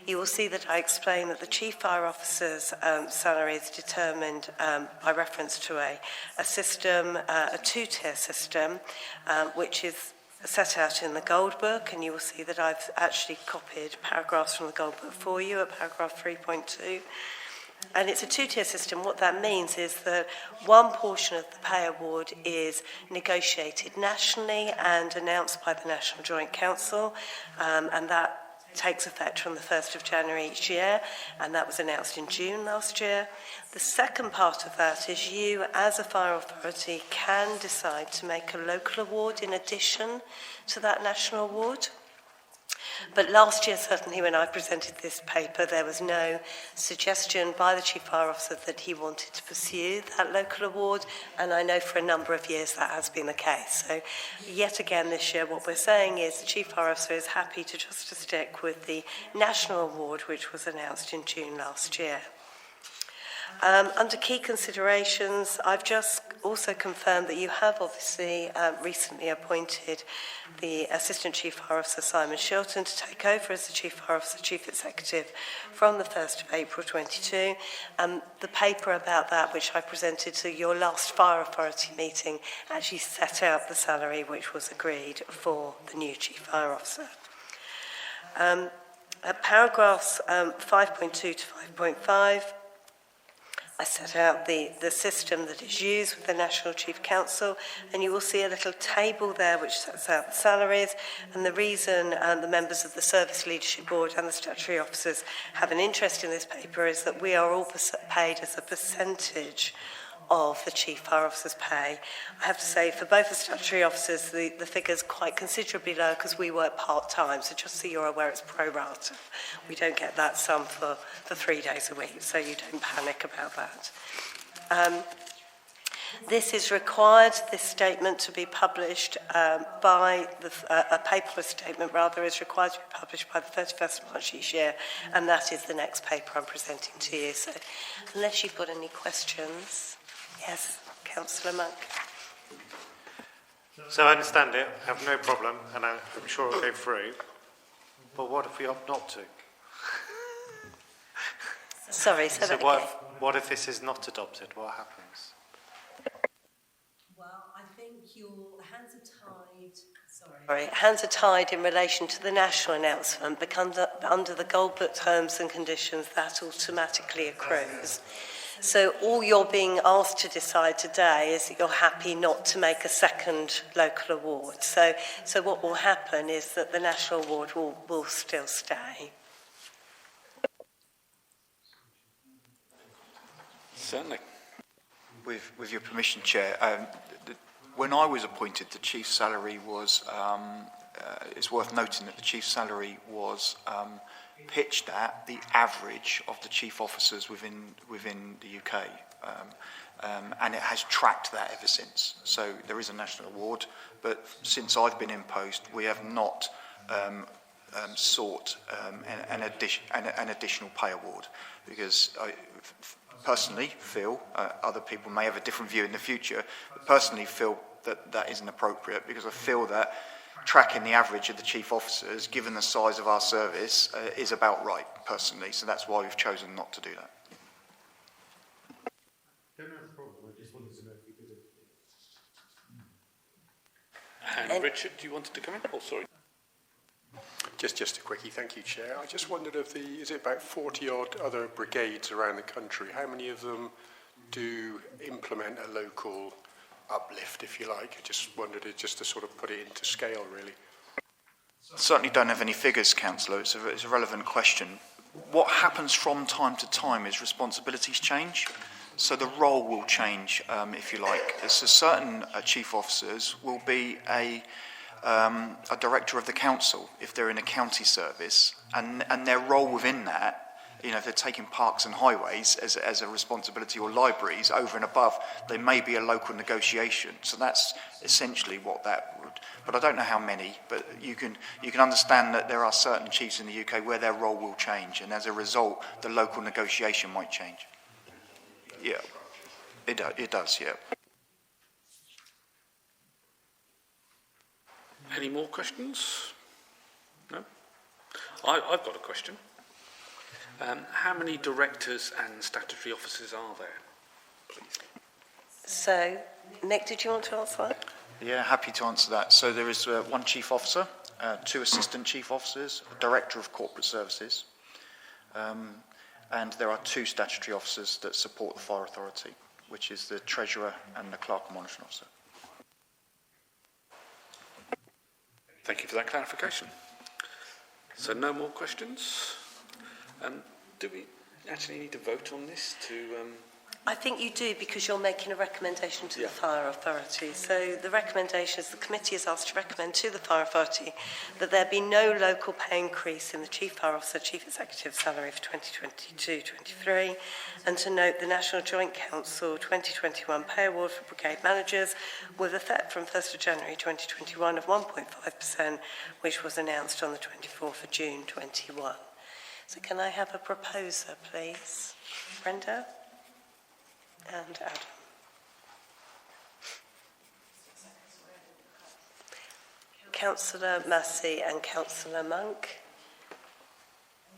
you will see that I explain that the Chief Fire Officer's salary is determined by reference to a system, a two-tier system, which is set out in the Gold Book, and you will see that I've actually copied paragraphs from the Gold Book for you at paragraph 3.2. And it's a two-tier system. What that means is that one portion of the pay award is negotiated nationally and announced by the National Joint Council, and that takes effect from the 1st of January each year, and that was announced in June last year. The second part of that is you, as a fire authority, can decide to make a local award in addition to that national award. But last year, certainly when I presented this paper, there was no suggestion by the Chief Fire Officer that he wanted to pursue that local award, and I know for a number of years that has been the case. So yet again this year what we're saying is the Chief Fire Officer is happy to just to stick with the national award which was announced in June last year. Under key considerations, I've just also confirmed that you have obviously recently appointed the Assistant Chief Fire Officer Simon Shilton to take over as the Chief Fire Officer, Chief Executive from the 1st of April 22. The paper about that, which I presented to your last Fire Authority meeting, actually set out the salary which was agreed for the new Chief Fire Officer. Paragraphs 5.2 to 5.5, I set out the system that is used with the National Chief Council, and you will see a little table there which sets out the salaries. And the reason the members of the Service Leadership Board and the statutory officers have an interest in this paper is that we are all paid as a percentage of the Chief Fire Officer's pay. I have to say, for both the statutory officers, the figure's quite considerably low because we work part-time, so just so you're aware, it's pro-rata. We don't get that sum for 3 days a week, so you don't panic about that. This is required, this statement, to be published by a paperless statement, rather, is required to be published by the 31st of March each year, and that is the next paper I'm presenting to you. So unless you've got any questions. Yes, Councillor Monk. So I understand it, I have no problem, and I'm sure it'll go through. But what if we opt not to? Sorry, say that again. What if this is not adopted? What happens? Well, I think your hands are tied. Hands are tied in relation to the national announcement, because under the Gold Book terms and conditions, that automatically accrues. So all you're being asked to decide today is that you're happy not to make a second local award. So what will happen is that the national award will still stay. Certainly. With your permission, Chair, when I was appointed, the Chief's salary was, it's worth noting that the Chief's salary was pitched at the average of the chief officers within the UK, and it has tracked that ever since. So there is a national award, but since I've been in post, we have not sought an additional pay award, because I personally feel, other people may have a different view in the future, but personally feel that isn't appropriate, because I feel that tracking the average of the chief officers, given the size of our service, is about right, personally. So that's why we've chosen not to do that. Don't have a problem. I just wanted to know if we could have... And Richard, do you wanted to come in? Oh, sorry. Just a quickie, thank you, Chair. I just wondered if is it about 40 odd other brigades around the country, how many of them do implement a local uplift, if you like? I just wondered it just to sort of put it into scale, really. Certainly don't have any figures, Councillor. It's a relevant question. What happens from time to time is responsibilities change. So the role will change, if you like. So certain chief officers will be a director of the council if they're in a county service, and their role within that, if they're taking parks and highways as a responsibility, or libraries over and above, they may be a local negotiation. So that's essentially what that would. But I don't know how many. But you can understand that there are certain chiefs in the UK where their role will change, and as a result, the local negotiation might change. Yeah, it does. Yeah. Any more questions? No? I've got a question. How many directors and statutory officers are there, please? So, Nick, did you want to answer that? Yeah, happy to answer that. So there is one chief officer, two assistant chief officers, a director of corporate services, and there are two statutory officers that support the fire authority, which is the treasurer and the clerk and monitoring officer. Thank you for that clarification. So no more questions? Do we actually need to vote on this to... I think you do, because you're making a recommendation to the Fire Authority. So the recommendation is the committee is asked to recommend to the Fire Authority that there be no local pay increase in the Chief Fire Officer, Chief Executive salary for 2022-23, and to note the National Joint Council 2021 pay award for brigade managers with effect from 1st of January 2021 of 1.5%, which was announced on the 24th of June 21. So can I have a proposer, please? Brenda? And Adam. Councillor Massey and Councillor Monk.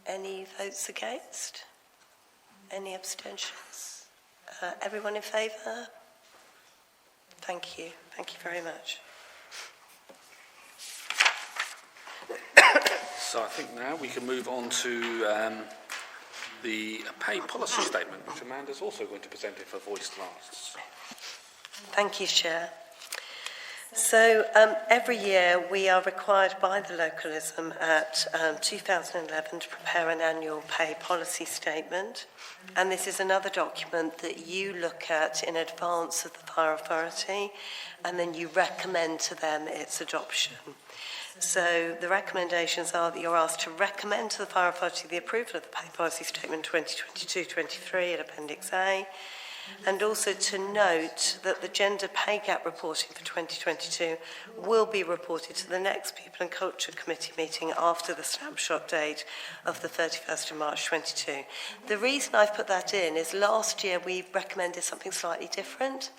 Any votes against? Any abstentions? Everyone in favour? Thank you. Thank you very much. So I think now we can move on to the pay policy statement, which Amanda's also going to present if her voice lasts. Thank you, Chair. So every year we are required by the localism at 2011 to prepare an annual pay policy statement, and this is another document that you look at in advance of the Fire Authority, and then you recommend to them its adoption. So the recommendations are that you're asked to recommend to the Fire Authority the approval of the Pay Policy Statement 2022-23 at Appendix A, and also to note that the gender pay gap reporting for 2022 will be reported to the next People and Culture Committee meeting after the snapshot date of the 31st of March 22. The reason I've put that in is last year we recommended something slightly different,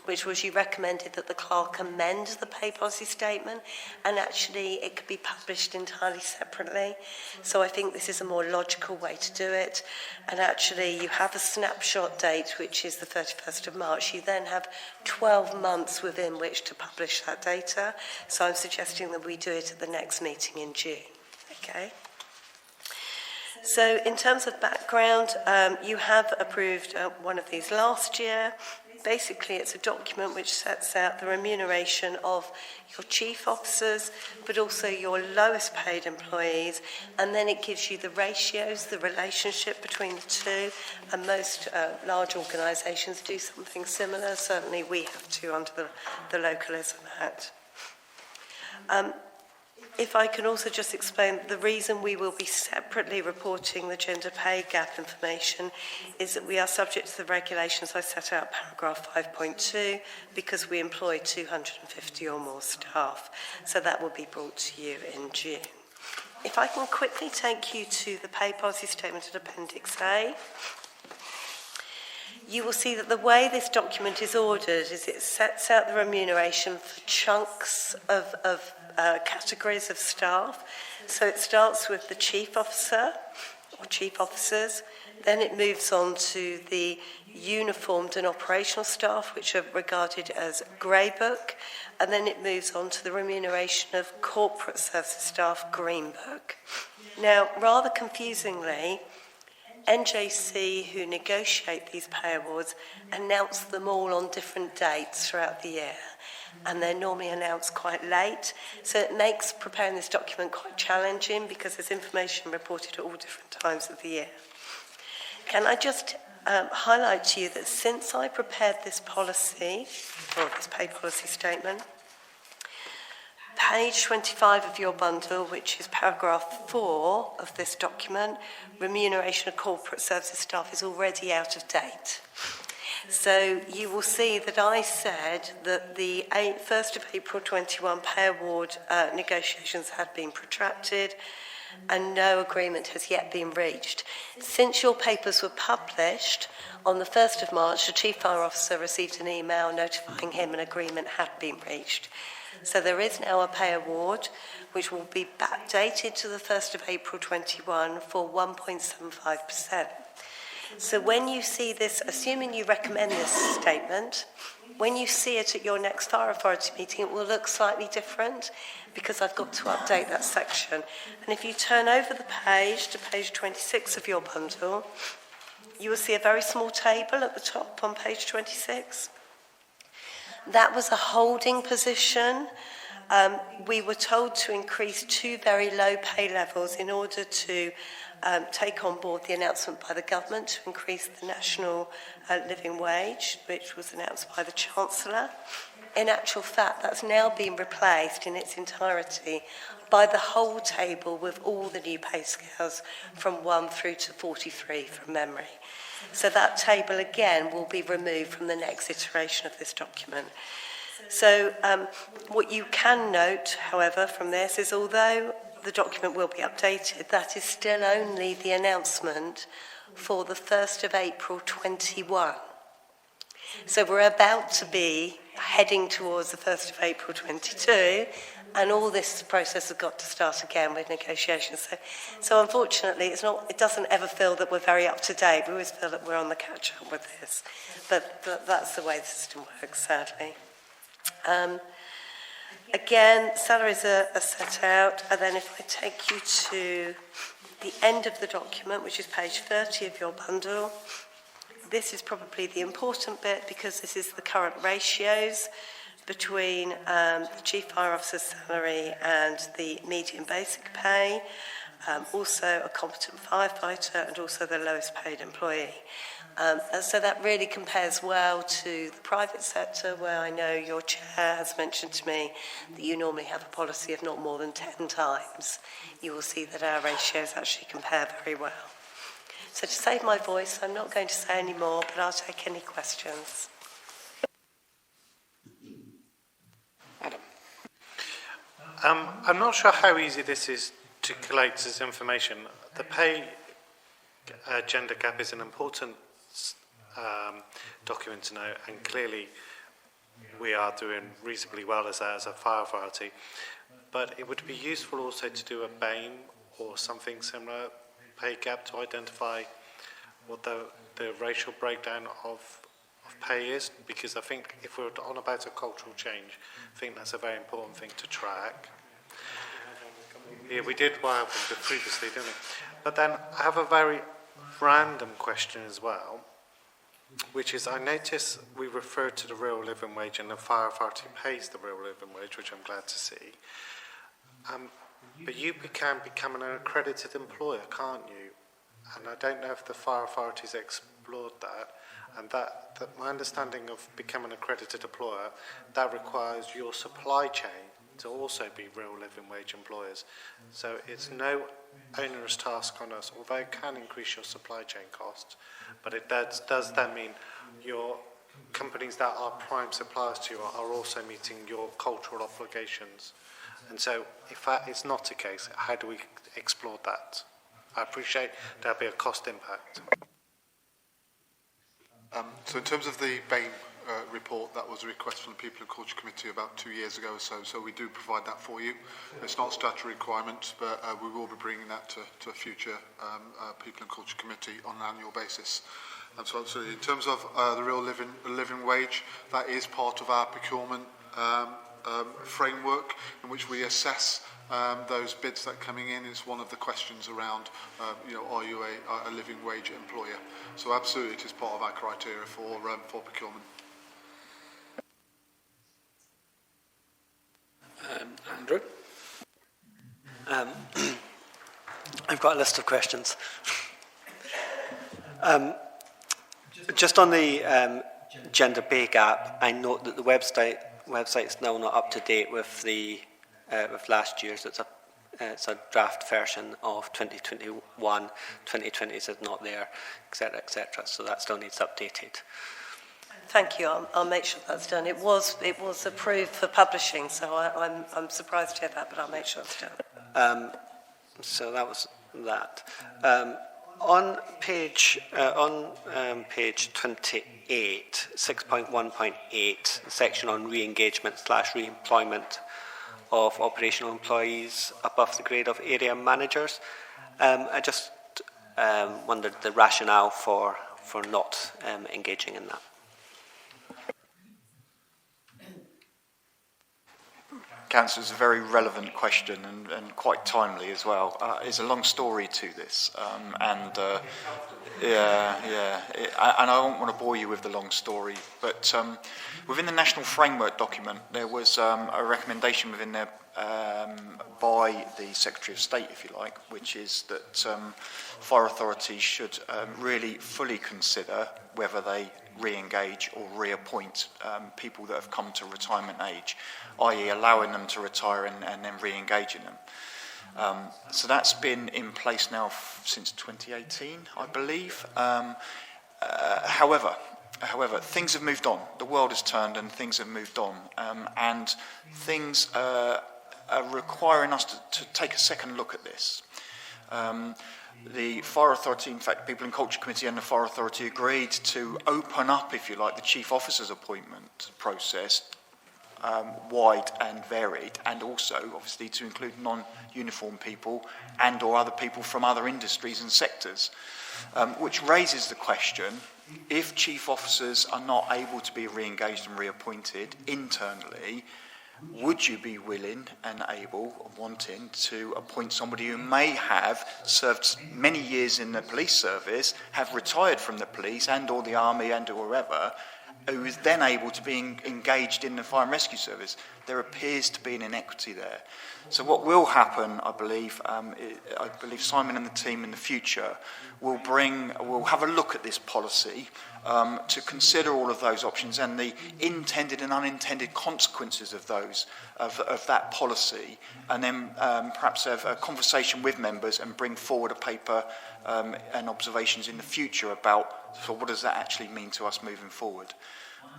which was you recommended that the clerk amend the pay policy statement, and actually it could be published entirely separately. So I think this is a more logical way to do it. And actually you have a snapshot date, which is the 31st of March. You then have 12 months within which to publish that data. So I'm suggesting that we do it at the next meeting in June. Okay? So in terms of background, you have approved one of these last year. Basically, it's a document which sets out the remuneration of your chief officers, but also your lowest paid employees, and then it gives you the ratios, the relationship between the two, and most large organisations do something similar. Certainly we have to under the Localism Act. If I can also just explain, the reason we will be separately reporting the gender pay gap information is that we are subject to the regulations I set out, paragraph 5.2, because we employ 250 or more staff. So that will be brought to you in June. If I can quickly take you to the pay policy statement at Appendix A, you will see that the way this document is ordered is it sets out the remuneration for chunks of categories of staff. So it starts with the chief officer or chief officers, then it moves on to the uniformed and operational staff, which are regarded as grey book, and then it moves on to the remuneration of corporate services staff, green book. Now, rather confusingly, NJC, who negotiate these pay awards, announce them all on different dates throughout the year, and they're normally announced quite late, so it makes preparing this document quite challenging because there's information reported at all different times of the year. Can I just highlight to you that since I prepared this policy, or this pay policy statement, page 25 of your bundle, which is paragraph 4 of this document, remuneration of corporate services staff, is already out of date. So you will see that I said that the 1st of April 21 pay award negotiations had been protracted and no agreement has yet been reached. Since your papers were published, on the 1st of March, the Chief Fire Officer received an email notifying him an agreement had been reached. So there is now a pay award which will be backdated to the 1st of April 21 for 1.75%. So when you see this, assuming you recommend this statement, when you see it at your next Fire Authority meeting, it will look slightly different because I've got to update that section. And if you turn over the page to page 26 of your bundle, you will see a very small table at the top on page 26. That was a holding position. We were told to increase 2 very low pay levels in order to take on board the announcement by the government to increase the national living wage, which was announced by the Chancellor. In actual fact, that's now been replaced in its entirety by the whole table with all the new pay scales from 1 through to 43 from memory. So that table again will be removed from the next iteration of this document. So what you can note, however, from this is although the document will be updated, that is still only the announcement for the 1st of April 21. So we're about to be heading towards the 1st of April 22, and all this process has got to start again with negotiations. So unfortunately, it doesn't ever feel that we're very up to date. We always feel that we're on the catch-up with this. But that's the way the system works, sadly. Again, salaries are set out, and then if I take you to the end of the document, which is page 30 of your bundle, this is probably the important bit because this is the current ratios between the Chief Fire Officer's salary and the median basic pay, also a competent firefighter and also the lowest paid employee. And so that really compares well to the private sector, where I know your chair has mentioned to me that you normally have a policy of not more than 10 times. You will see that our ratios actually compare very well. So to save my voice, I'm not going to say any more, but I'll take any questions. Adam. I'm not sure how easy this is to collate this information. The pay gender gap is an important document to know, and clearly we are doing reasonably well as a fire authority. But it would be useful also to do a BAME or something similar pay gap to identify what the racial breakdown of pay is, because I think if we're on about a cultural change, I think that's a very important thing to track. Yeah, we did well previously, didn't we? But then I have a very random question as well, which is I notice we refer to the real living wage and the fire authority pays the real living wage, which I'm glad to see. But you can become an accredited employer, can't you? And I don't know if the fire authorities explored that. And that my understanding of becoming an accredited employer, that requires your supply chain to also be real living wage employers. So it's no onerous task on us, although it can increase your supply chain costs. But it does that mean your companies that are prime suppliers to you are also meeting your cultural obligations? And so if that is not the case, how do we explore that? I appreciate there'll be a cost impact. So in terms of the BAME report, that was a request from the People and Culture Committee about 2 years ago or so we do provide that for you. It's not a statutory requirement, but we will be bringing that to a future People and Culture Committee on an annual basis. And so in terms of the real living wage, that is part of our procurement framework in which we assess those bids that are coming in. It's one of the questions around, are you a living wage employer? So absolutely it is part of our criteria for procurement. Andrew? I've got a list of questions. Just on the gender pay gap, I note that the website's now not up to date with the with last year's. It's a draft version of 2021. 2020 is not there, etc., etc. So that still needs updated. Thank you. I'll make sure that's done. It was approved for publishing, so I'm surprised to hear that, but I'll make sure it's done. So that was that. On page 28, 6.1.8, the section on re-engagement / re-employment of operational employees above the grade of area managers. I just wondered the rationale for not engaging in that. Councillor, it's a very relevant question and quite timely as well. There's a long story to this, and I don't want to bore you with the long story, but within the National Framework document, there was a recommendation within there by the Secretary of State, if you like, which is that fire authorities should really fully consider whether they re-engage or reappoint people that have come to retirement age, i.e. allowing them to retire and then re-engaging them. So that's been in place now since 2018, I believe. However, things have moved on. The world has turned and things have moved on. And things are requiring us to take a second look at this. The Fire Authority, in fact, People and Culture Committee and the Fire Authority agreed to open up, if you like, the Chief Officer's appointment process wide and varied, and also, obviously, to include non-uniform people and or other people from other industries and sectors, which raises the question, if Chief Officers are not able to be re-engaged and reappointed internally, would you be willing and able or wanting to appoint somebody who may have served many years in the police service, have retired from the police and or the army and or wherever, who is then able to be engaged in the fire and rescue service? There appears to be an inequity there. So what will happen, I believe Simon and the team in the future will have a look at this policy to consider all of those options and the intended and unintended consequences of those of that policy, and then perhaps have a conversation with members and bring forward a paper and observations in the future about, so what does that actually mean to us moving forward.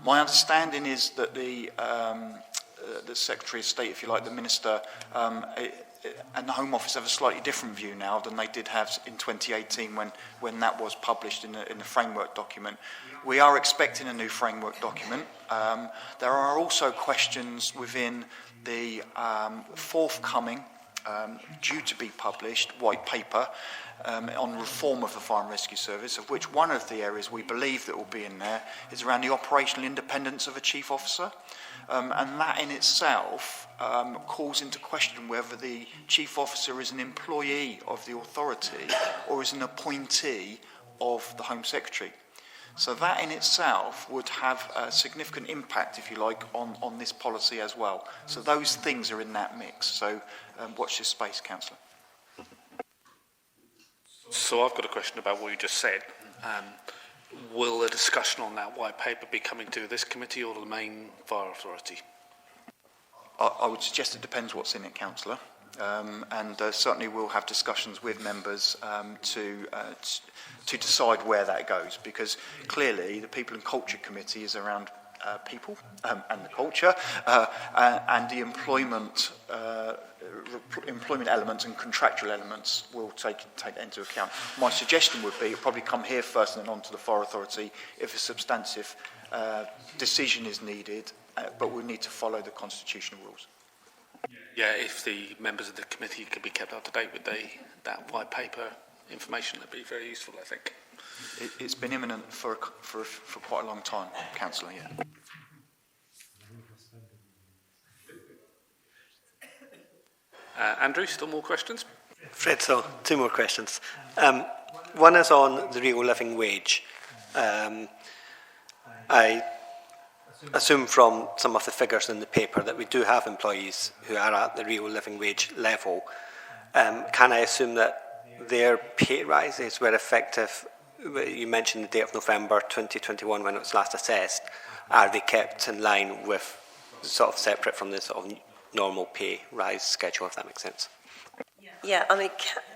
My understanding is that the Secretary of State, if you like, the Minister, and the Home Office have a slightly different view now than they did have in 2018 when that was published in the framework document. We are expecting a new framework document. There are also questions within the forthcoming, due to be published, white paper on reform of the Fire and Rescue Service, of which one of the areas we believe that will be in there is around the operational independence of a Chief Officer. And that in itself calls into question whether the Chief Officer is an employee of the authority or is an appointee of the Home Secretary. So that in itself would have a significant impact, if you like, on this policy as well. So those things are in that mix. So watch this space, Councillor. So I've got a question about what you just said. Will a discussion on that white paper be coming to this committee or the main fire authority? I would suggest it depends what's in it, Councillor. And certainly we'll have discussions with members to decide where that goes, because clearly the People and Culture Committee is around people and the culture and the employment elements and contractual elements will take that into account. My suggestion would be it probably come here first and then on to the Fire Authority if a substantive decision is needed, but we need to follow the constitutional rules. Yeah, if the members of the committee could be kept up to date with that white paper information, that'd be very useful, I think. It's been imminent for quite a long time, Councillor, yeah. Andrew, still more questions? Fred, so 2 more questions. One is on the real living wage. I assume from some of the figures in the paper that we do have employees who are at the real living wage level. Can I assume that their pay rises were effective you mentioned the date of November 2021 when it was last assessed. Are they kept in line with, sort of separate from the sort of normal pay rise schedule, if that makes sense? Yeah, I mean,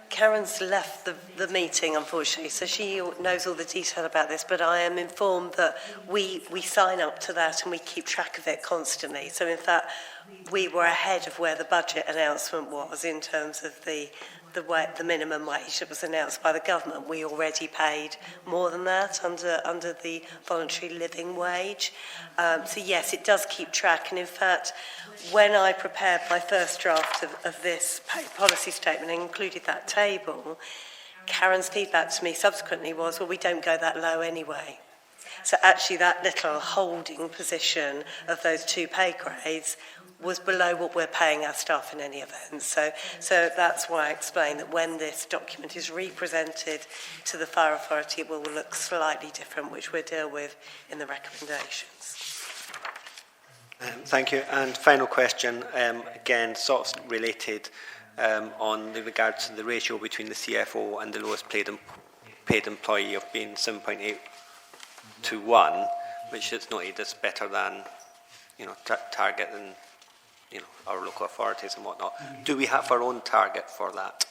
Karen's left the meeting, unfortunately, so she knows all the detail about this, but I am informed that we sign up to that and we keep track of it constantly. So, in fact, we were ahead of where the budget announcement was in terms of the minimum wage that was announced by the government. We already paid more than that under the voluntary living wage. So yes, it does keep track. And in fact, when I prepared my first draft of this pay policy statement and included that table, Karen's feedback to me subsequently was, well, we don't go that low anyway. So actually that little holding position of those two pay grades was below what we're paying our staff in any event. So that's why I explained that when this document is represented to the Fire Authority, it will look slightly different, which we'll deal with in the recommendations. Thank you. And final question, again, sort of related on the regard to the ratio between the CFO and the lowest paid employee of being 7.8 to 1, which is noted as better than, target and, our local authorities and whatnot. Do we have our own target for that?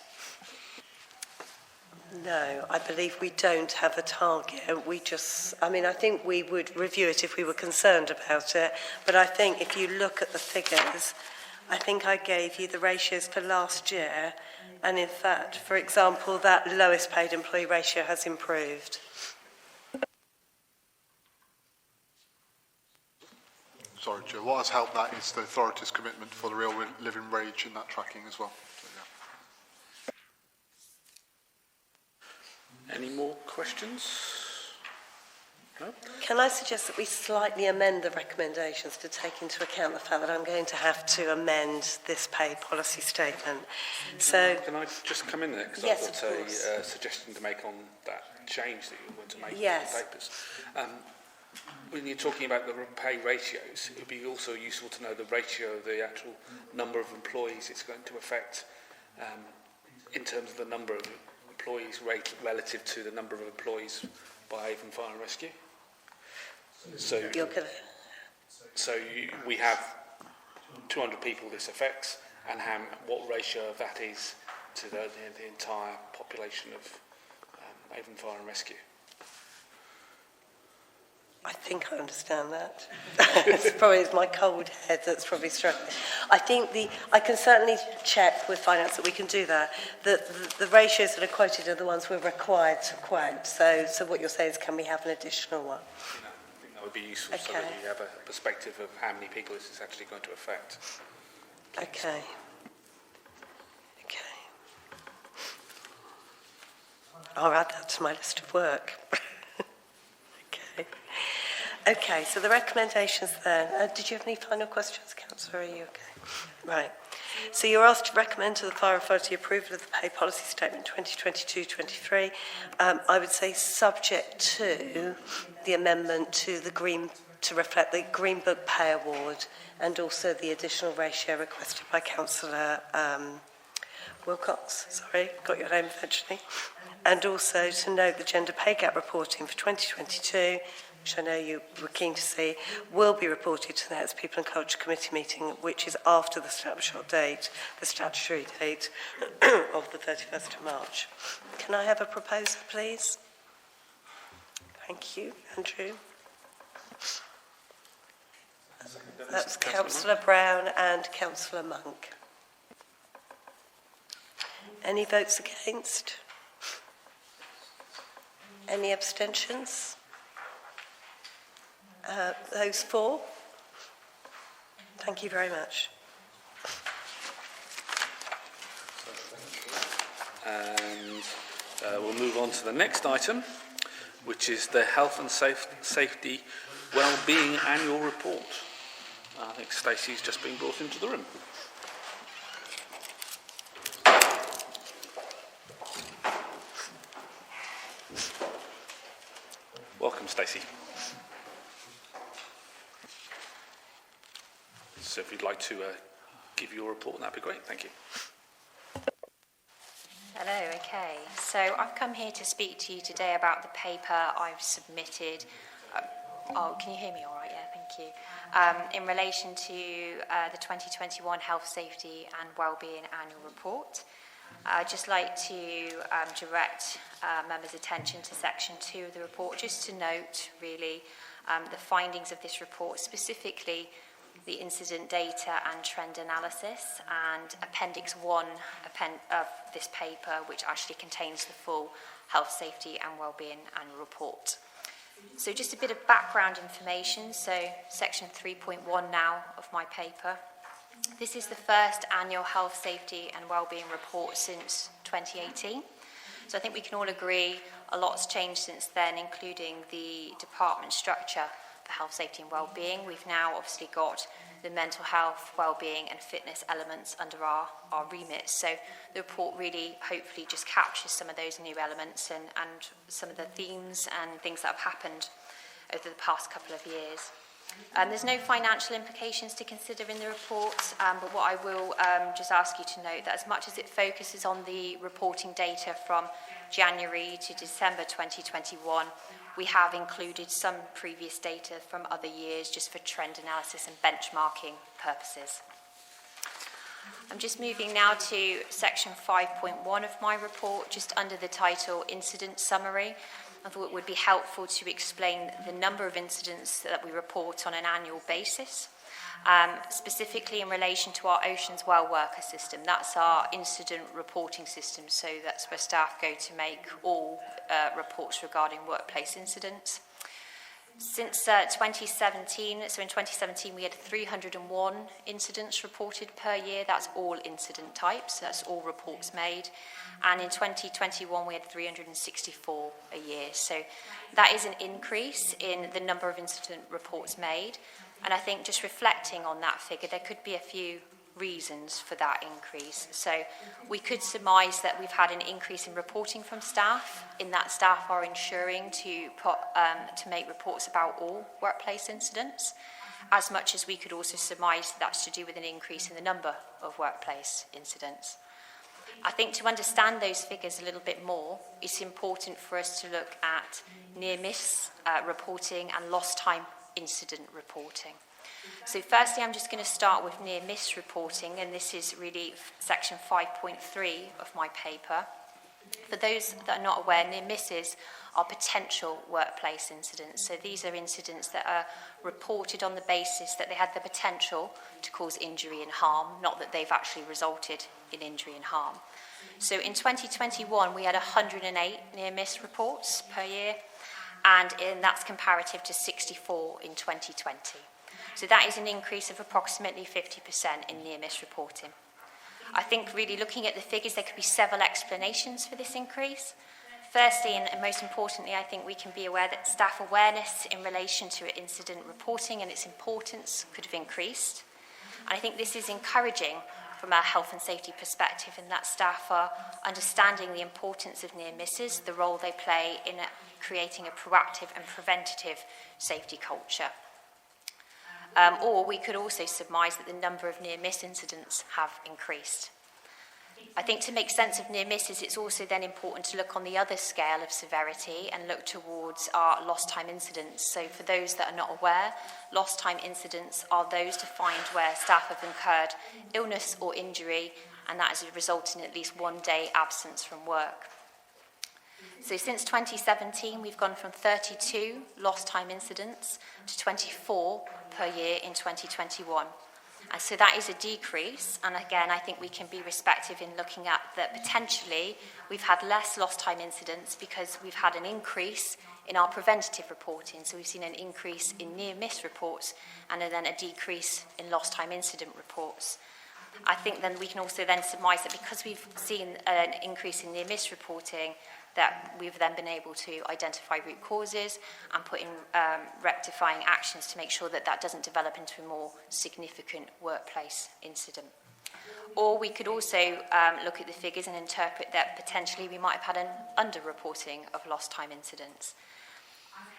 No, I believe we don't have a target. I think we would review it if we were concerned about it. But I think if you look at the figures, I think I gave you the ratios for last year. And in fact, for example, that lowest paid employee ratio has improved. Sorry, Joe. What has helped that is the authority's commitment for the real living wage and that tracking as well. So, yeah. Any more questions? No? Can I suggest that we slightly amend the recommendations to take into account the fact that I'm going to have to amend this pay policy statement? So, Can I just come in there? Because yes, I've got of course. a suggestion to make on that change that you want to make Yes. in the papers. When you're talking about the pay ratios, it would be also useful to know the ratio of the actual number of employees it's going to affect in terms of the number of employees relative to the number of employees by Avon Fire and Rescue. So, we have 200 people this affects, and what ratio of that is to the entire population of Avon Fire and Rescue. I think I understand that. It's my cold head that's probably struggling. I think I can certainly check with finance that we can do that. The ratios that are quoted are the ones we're required to quote. So what you're saying is, can we have an additional one? I think that would be useful so that you have a perspective of how many people this is actually going to affect. Okay. I'll add that to my list of work. Okay, so the recommendations then. Did you have any final questions, Councillor? Are you okay? Right. So you're asked to recommend to the Fire Authority approval of the Pay Policy Statement 2022-23. I would say subject to the amendment to reflect the Green Book Pay Award and also the additional ratio requested by Councillor Wilcox. Sorry, got your name eventually. And also to note the gender pay gap reporting for 2022, which I know you were keen to see, will be reported to the next People and Culture Committee meeting, which is after the snapshot date, the statutory date of the 31st of March. Can I have a proposal, please? Thank you, Andrew. That's Councillor Brown and Councillor Monk. Any votes against? Any abstentions? Those for? Thank you very much. And we'll move on to the next item, which is the Health and Safety Wellbeing Annual Report. I think Stacey's just been brought into the room. Welcome, Stacey. So if you'd like to give your report, that'd be great. Thank you. Hello, okay. So I've come here to speak to you today about the paper I've submitted. Can you hear me all right? Yeah, thank you. In relation to the 2021 Health, Safety and Wellbeing Annual Report. I'd just like to direct members' attention to section 2 of the report, just to note, really, the findings of this report, specifically the incident data and trend analysis, and Appendix 1 of this paper, which actually contains the full Health, Safety and Wellbeing Annual Report. So just a bit of background information. So section 3.1 now of my paper. This is the first annual Health, Safety and Wellbeing Report since 2018. So I think we can all agree a lot's changed since then, including the department structure for health, safety and wellbeing. We've now obviously got the mental health, wellbeing and fitness elements under our remit. So the report really hopefully just captures some of those new elements and some of the themes and things that have happened over the past couple of years. There's no financial implications to consider in the report, but what I will just ask you to note that as much as it focuses on the reporting data from January to December 2021, we have included some previous data from other years just for trend analysis and benchmarking purposes. I'm just moving now to section 5.1 of my report, just under the title Incident Summary. I thought it would be helpful to explain the number of incidents that we report on an annual basis, specifically in relation to our Oceans Well Worker system. That's our incident reporting system, so that's where staff go to make all reports regarding workplace incidents. Since 2017, so in 2017 we had 301 incidents reported per year. That's all incident types, that's all reports made. And in 2021 we had 364 a year. So that is an increase in the number of incident reports made. And I think just reflecting on that figure, there could be a few reasons for that increase. So we could surmise that we've had an increase in reporting from staff, in that staff are ensuring to make reports about all workplace incidents, as much as we could also surmise that's to do with an increase in the number of workplace incidents. I think to understand those figures a little bit more, it's important for us to look at near-miss reporting and lost time incident reporting. So firstly, I'm just going to start with near-miss reporting, and this is really section 5.3 of my paper. For those that are not aware, near-misses are potential workplace incidents. So these are incidents that are reported on the basis that they had the potential to cause injury and harm, not that they've actually resulted in injury and harm. So in 2021, we had 108 near-miss reports per year, and that's comparative to 64 in 2020. So that is an increase of approximately 50% in near-miss reporting. I think really looking at the figures, there could be several explanations for this increase. Firstly, and most importantly, I think we can be aware that staff awareness in relation to incident reporting and its importance could have increased. And I think this is encouraging from a health and safety perspective, in that staff are understanding the importance of near misses, the role they play in creating a proactive and preventative safety culture. Or we could also surmise that the number of near-miss incidents have increased. I think to make sense of near misses, it's also then important to look on the other scale of severity and look towards our lost time incidents. So for those that are not aware, lost time incidents are those defined where staff have incurred illness or injury, and that has resulted in at least 1 day absence from work. So since 2017, we've gone from 32 lost time incidents to 24 per year in 2021. And so that is a decrease. And again, I think we can be respective in looking at that potentially we've had less lost time incidents because we've had an increase in our preventative reporting. So we've seen an increase in near-miss reports and then a decrease in lost time incident reports. I think then we can also then surmise that because we've seen an increase in near-miss reporting, that we've then been able to identify root causes and put in rectifying actions to make sure that that doesn't develop into a more significant workplace incident. Or we could also look at the figures and interpret that potentially we might have had an underreporting of lost time incidents.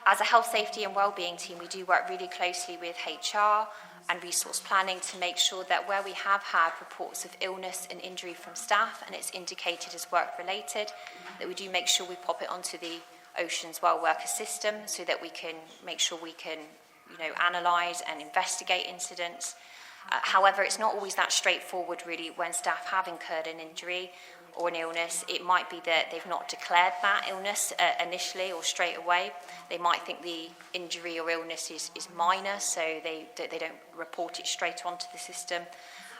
As a health, safety and wellbeing team, we do work really closely with HR and resource planning to make sure that where we have had reports of illness and injury from staff and it's indicated as work-related, that we do make sure we pop it onto the Oceans Well Worker system so that we can make sure we can, analyse and investigate incidents. However, it's not always that straightforward, really, when staff have incurred an injury or an illness. It might be that they've not declared that illness initially or straight away. They might think the injury or illness is minor, so they don't report it straight onto the system.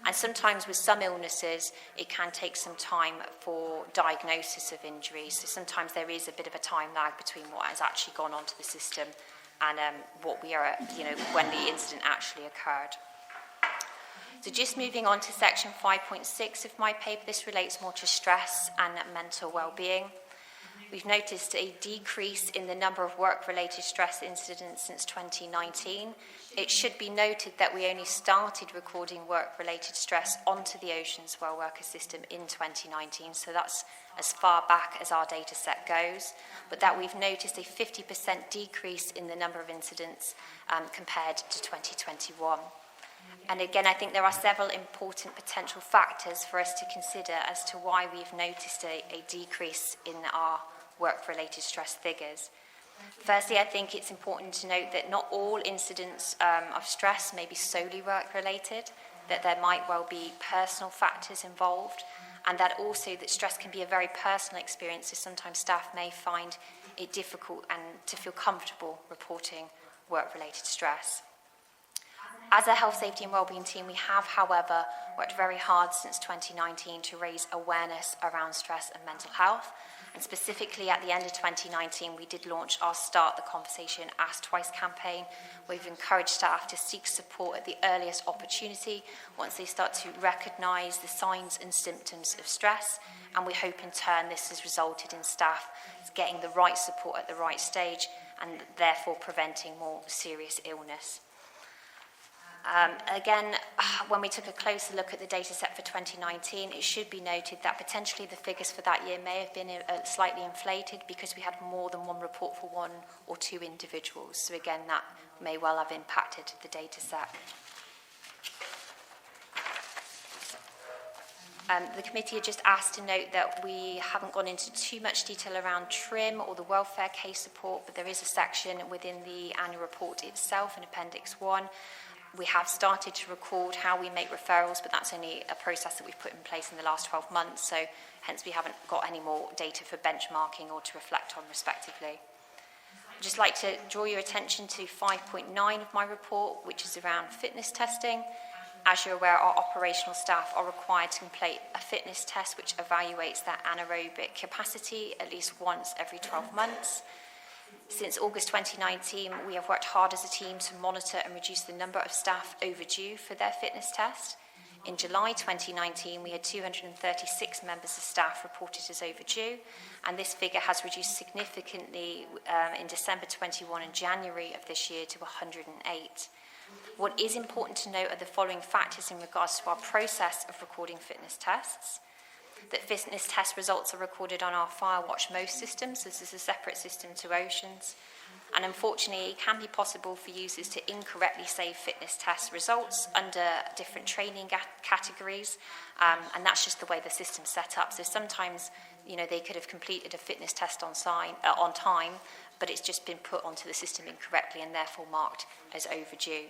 And sometimes with some illnesses, it can take some time for diagnosis of injuries. So sometimes there is a bit of a time lag between what has actually gone onto the system and what we are, when the incident actually occurred. So just moving on to section 5.6 of my paper, this relates more to stress and mental well-being. We've noticed a decrease in the number of work-related stress incidents since 2019. It should be noted that we only started recording work-related stress onto the Oceans Well Worker system in 2019, so that's as far back as our data set goes, but that we've noticed a 50% decrease in the number of incidents compared to 2021. And again, I think there are several important potential factors for us to consider as to why we've noticed a decrease in our work-related stress figures. Firstly, I think it's important to note that not all incidents of stress may be solely work-related, that there might well be personal factors involved, and that also that stress can be a very personal experience, so sometimes staff may find it difficult and to feel comfortable reporting work-related stress. As a health, safety and wellbeing team, we have, however, worked very hard since 2019 to raise awareness around stress and mental health. And specifically at the end of 2019, we did launch our Start the Conversation, Ask Twice campaign. We've encouraged staff to seek support at the earliest opportunity once they start to recognise the signs and symptoms of stress. And we hope in turn this has resulted in staff getting the right support at the right stage and therefore preventing more serious illness. Again, when we took a closer look at the data set for 2019, it should be noted that potentially the figures for that year may have been slightly inflated because we had more than one report for one or two individuals. So again, that may well have impacted the data set. The committee had just asked to note that we haven't gone into too much detail around TRIM or the welfare case support, but there is a section within the annual report itself in Appendix 1. We have started to record how we make referrals, but that's only a process that we've put in place in the last 12 months, so hence we haven't got any more data for benchmarking or to reflect on respectively. I'd just like to draw your attention to 5.9 of my report, which is around fitness testing. As you're aware, our operational staff are required to complete a fitness test which evaluates their anaerobic capacity at least once every 12 months. Since August 2019, we have worked hard as a team to monitor and reduce the number of staff overdue for their fitness test. In July 2019, we had 236 members of staff reported as overdue, and this figure has reduced significantly in December 21 and January of this year to 108. What is important to note are the following factors in regards to our process of recording fitness tests. That fitness test results are recorded on our Firewatch Most systems. This is a separate system to Oceans. And unfortunately, it can be possible for users to incorrectly save fitness test results under different training categories. And that's just the way the system's set up. So sometimes, they could have completed a fitness test on time, but it's just been put onto the system incorrectly and therefore marked as overdue.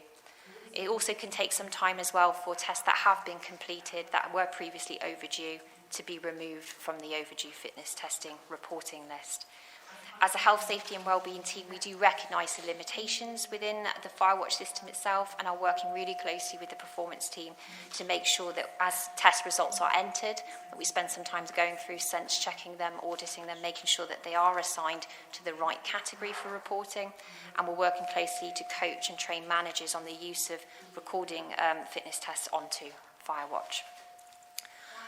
It also can take some time as well for tests that have been completed that were previously overdue to be removed from the overdue fitness testing reporting list. As a health, safety and wellbeing team, we do recognise the limitations within the Firewatch system itself and are working really closely with the performance team to make sure that as test results are entered, that we spend some time going through sense checking them, auditing them, making sure that they are assigned to the right category for reporting. And we're working closely to coach and train managers on the use of recording fitness tests onto Firewatch.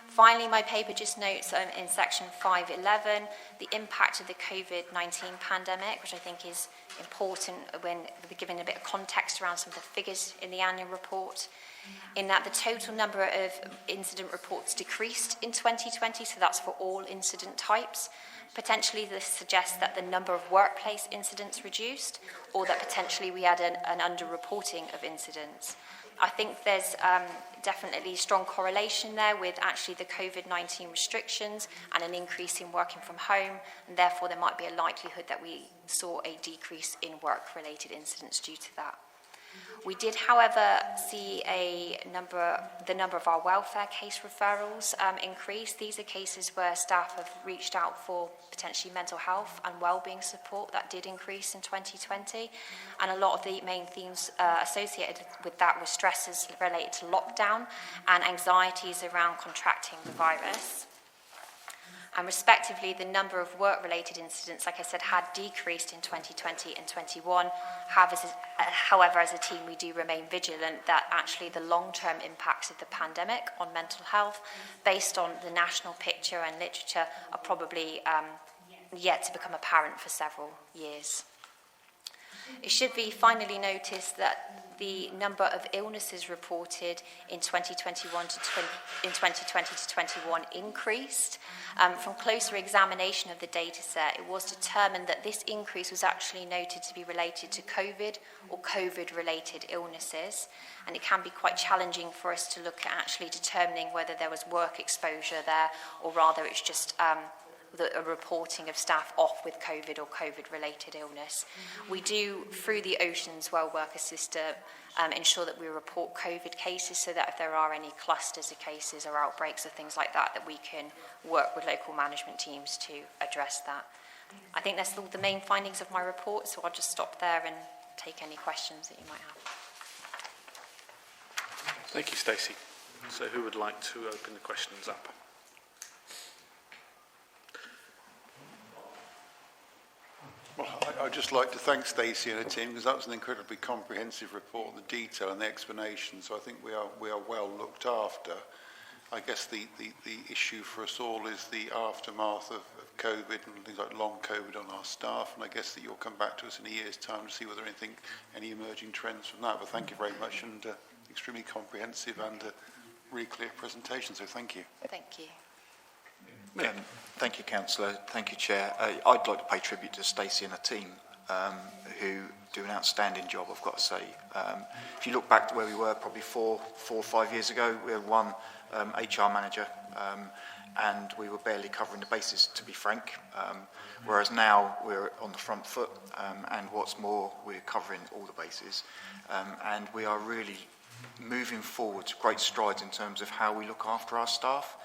Finally, my paper just notes in section 5.11 the impact of the COVID-19 pandemic, which I think is important when we're giving a bit of context around some of the figures in the annual report, in that the total number of incident reports decreased in 2020, so that's for all incident types. Potentially this suggests that the number of workplace incidents reduced, or that potentially we had an underreporting of incidents. I think there's definitely strong correlation there with actually the COVID-19 restrictions and an increase in working from home, and therefore there might be a likelihood that we saw a decrease in work-related incidents due to that. We did, however, see the number of our welfare case referrals increase. These are cases where staff have reached out for potentially mental health and wellbeing support. That did increase in 2020. And a lot of the main themes associated with that were stresses related to lockdown and anxieties around contracting the virus. And respectively, the number of work-related incidents, like I said, had decreased in 2020 and 21. However, as a team, we do remain vigilant that actually the long-term impacts of the pandemic on mental health, based on the national picture and literature, are probably yet to become apparent for several years. It should be finally noticed that the number of illnesses reported in 2020 to 21 increased. From closer examination of the data set, it was determined that this increase was actually noted to be related to COVID or COVID-related illnesses, and it can be quite challenging for us to look at actually determining whether there was work exposure there, or rather it's just a reporting of staff off with COVID or COVID-related illness. We do, through the Oceans Well Worker system, ensure that we report COVID cases, so that if there are any clusters of cases or outbreaks or things like that, that we can work with local management teams to address that. I think that's all the main findings of my report, so I'll just stop there and take any questions that you might have. Thank you, Stacey. So who would like to open the questions up? Well, I'd just like to thank Stacey and her team, because that was an incredibly comprehensive report, the detail and the explanation, so I think we are well looked after. I guess the issue for us all is the aftermath of COVID and things like long COVID on our staff, and I guess that you'll come back to us in a year's time to see whether any emerging trends from that. But thank you very much, and extremely comprehensive and really clear presentation, so thank you. Thank you. Thank you, Councillor. Thank you, Chair. I'd like to pay tribute to Stacey and her team, who do an outstanding job, I've got to say. If you look back to where we were probably four or 5 years ago, we had one HR manager, and we were barely covering the bases, to be frank. Whereas now we're on the front foot, and what's more, we're covering all the bases. And we are really moving forward great strides in terms of how we look after our staff.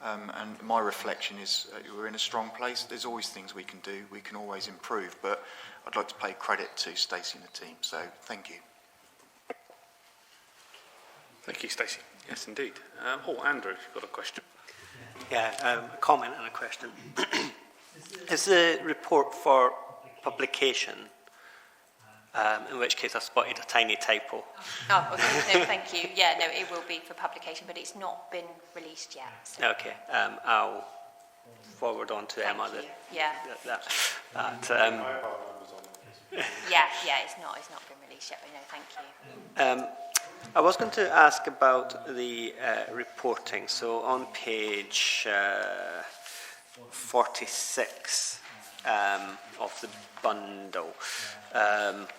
And my reflection is we're in a strong place. There's always things we can do. We can always improve. But I'd like to pay credit to Stacey and the team. So thank you. Thank you, Stacey. Yes, indeed. Andrew, if you've got a question. Yeah, a comment and a question. Is the report for publication? In which case I spotted a tiny typo. Oh, okay. No, thank you. Yeah, no, it will be for publication, but it's not been released yet. So. Okay, I'll forward on to Emma that. Yeah. Yeah, it's not been released yet, but no, thank you. I was going to ask about the reporting. So on page 46 of the bundle,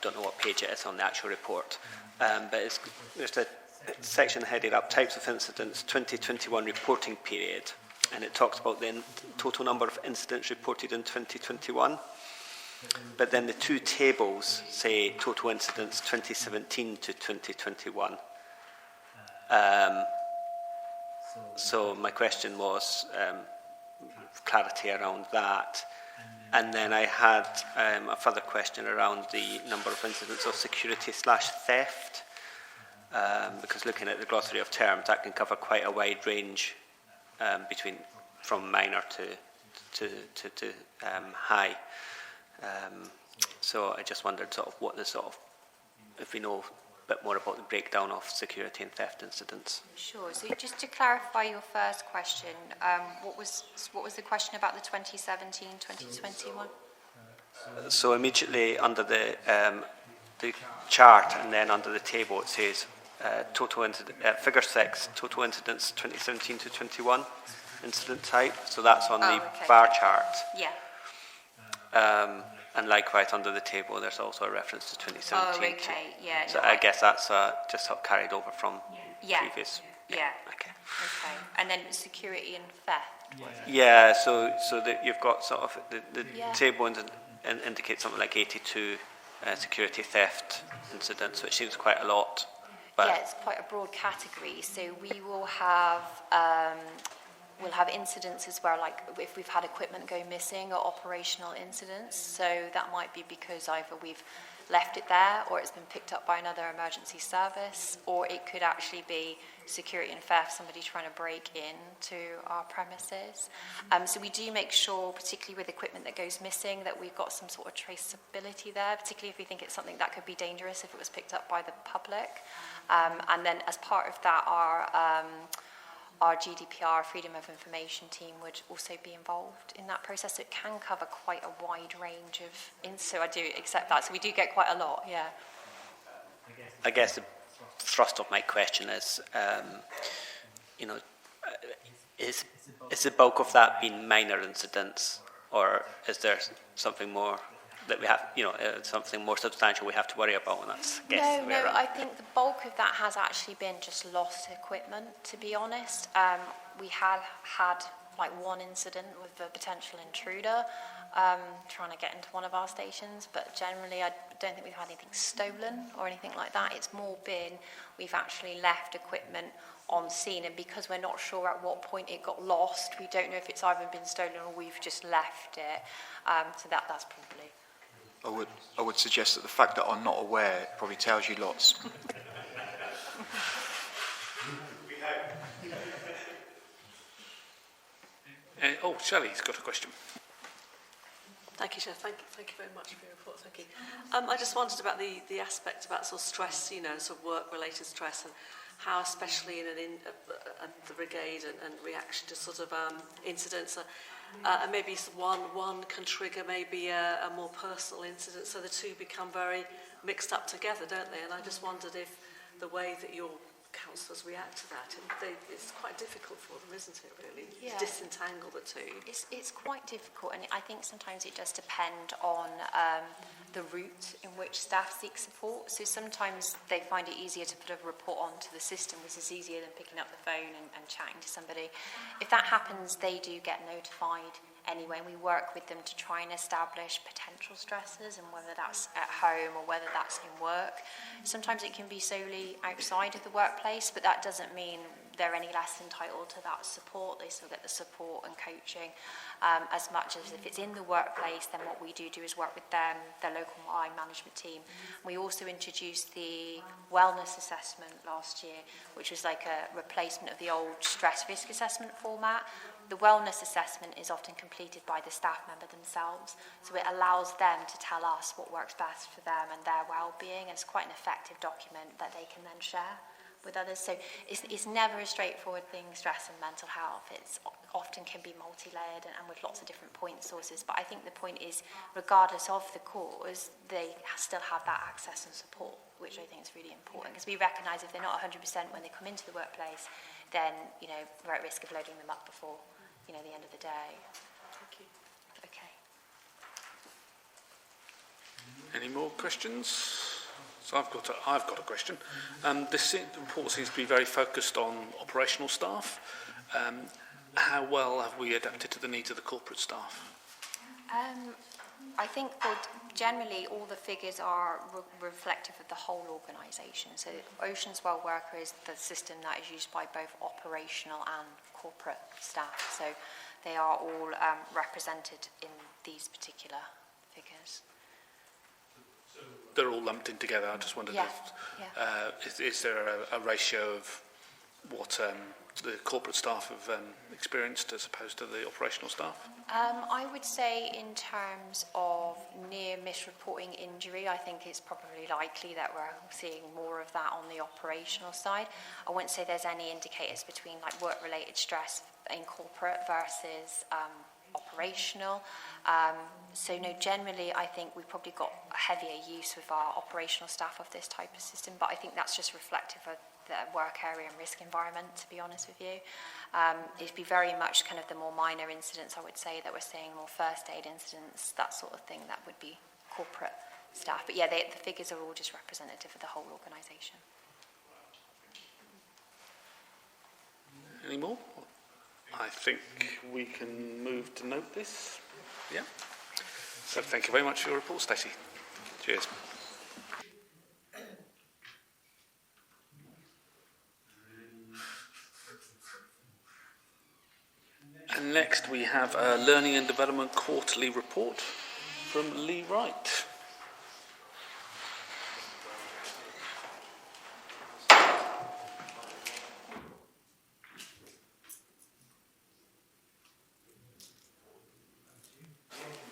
don't know what page it is on the actual report, but there's a section headed up Types of Incidents 2021 reporting period, and it talks about the total number of incidents reported in 2021. But then the two tables say total incidents 2017 to 2021. So my question was clarity around that. And then I had a further question around the number of incidents of security/theft, because looking at the glossary of terms, that can cover quite a wide range from minor to high. So I just wondered if we know a bit more about the breakdown of security and theft incidents. Sure. So just to clarify your first question, what was the question about the 2017, 2021? So immediately under the chart and then under the table it says figure 6, total incidents 2017 to 21 incident type. So that's on the bar chart. Yeah. And likewise, under the table, there's also a reference to 2017. Oh, okay, yeah. So no, I guess that's just sort of carried over from previous. Yeah. Okay. Okay. And then security and theft. Yeah, so that you've got sort of the Yeah. table indicates something like 82 security theft incidents, which seems quite a lot. But Yeah, it's quite a broad category. So we will have we'll have incidents as well, like if we've had equipment go missing or operational incidents. So that might be because either we've left it there or it's been picked up by another emergency service, or it could actually be security and theft, somebody trying to break into our premises. So we do make sure, particularly with equipment that goes missing, that we've got some sort of traceability there, particularly if we think it's something that could be dangerous if it was picked up by the public. And then as part of that, our GDPR, Freedom of Information team, would also be involved in that process. So it can cover quite a wide range of so I do accept that. So we do get quite a lot, yeah. I guess the thrust of my question is, is the bulk of that been minor incidents, or is there something more that we have, something more substantial we have to worry about? And that's No, I think the bulk of that has actually been just lost equipment, to be honest. We have had like one incident with a potential intruder trying to get into one of our stations, but generally I don't think we've had anything stolen or anything like that. It's more been we've actually left equipment on scene, and because we're not sure at what point it got lost, we don't know if it's either been stolen or we've just left it. So that's probably. I would suggest that the fact that I'm not aware probably tells you lots. Shelley's got a question. Thank you, Chair. Thank you very much for your report. Thank you. I just wondered about the aspect about sort of stress, sort of work-related stress, and how, especially in the brigade and reaction to sort of incidents, and maybe one can trigger maybe a more personal incident, so the two become very mixed up together, don't they? And I just wondered if the way that your councillors react to that, it's quite difficult for them, isn't it, really, to disentangle the two? It's quite difficult, and I think sometimes it does depend on the route in which staff seek support. So sometimes they find it easier to put a report onto the system, which is easier than picking up the phone and chatting to somebody. If that happens, they do get notified anyway, and we work with them to try and establish potential stresses, and whether that's at home or whether that's in work. Sometimes it can be solely outside of the workplace, but that doesn't mean they're any less entitled to that support. They still get the support and coaching as much as if it's in the workplace. Then what we do is work with them, their local line management team. We also introduced the wellness assessment last year, which was like a replacement of the old stress risk assessment format. The wellness assessment is often completed by the staff member themselves, so it allows them to tell us what works best for them and their well-being, and it's quite an effective document that they can then share with others. So it's never a straightforward thing, stress and mental health. It's often can be multi-layered and with lots of different point sources, but I think the point is, regardless of the cause, they still have that access and support, which I think is really important, because we recognise if they're not 100% when they come into the workplace, then we're at risk of loading them up before the end of the day. Thank you. Okay. Any more questions? So I've got a question. This report seems to be very focused on operational staff. How well have we adapted to the needs of the corporate staff? I think generally all the figures are reflective of the whole organisation. So Oceans Well Worker is the system that is used by both operational and corporate staff. So they are all represented in these particular figures. They're all lumped in together. I just wondered if is there a ratio of what the corporate staff have experienced as opposed to the operational staff? I would say in terms of near misreporting injury, I think it's probably likely that we're seeing more of that on the operational side. I wouldn't say there's any indicators between like work-related stress in corporate versus operational. So no, generally I think we've probably got a heavier use with our operational staff of this type of system, but I think that's just reflective of the work area and risk environment, to be honest with you. It'd be very much kind of the more minor incidents, I would say, that we're seeing, more first aid incidents, that sort of thing, that would be corporate staff. But yeah, the figures are all just representative of the whole organisation. Any more? I think we can move to note this. Yeah. So thank you very much for your report, Stacey. Cheers. And next we have a Learning and Development Quarterly Report from Lee Wright.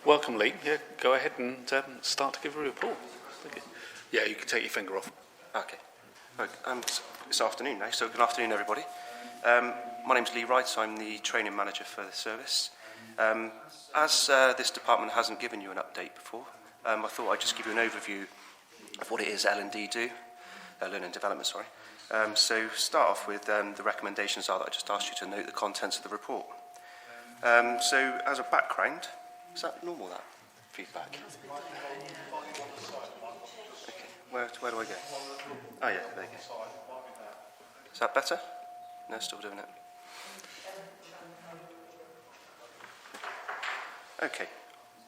Welcome, Lee. Yeah, go ahead and start to give a report. Yeah, you can take your finger off. Okay. It's afternoon now, so good afternoon, everybody. My name's Lee Wright. I'm the training manager for the service. As this department hasn't given you an update before, I thought I'd just give you an overview of what it is L&D do, Learning and Development, sorry. So start off with the recommendations are that I just asked you to note the contents of the report. So as a background, is that normal, that feedback? Okay, where do I go? Oh yeah, there you go. Is that better? No, still doing it. Okay,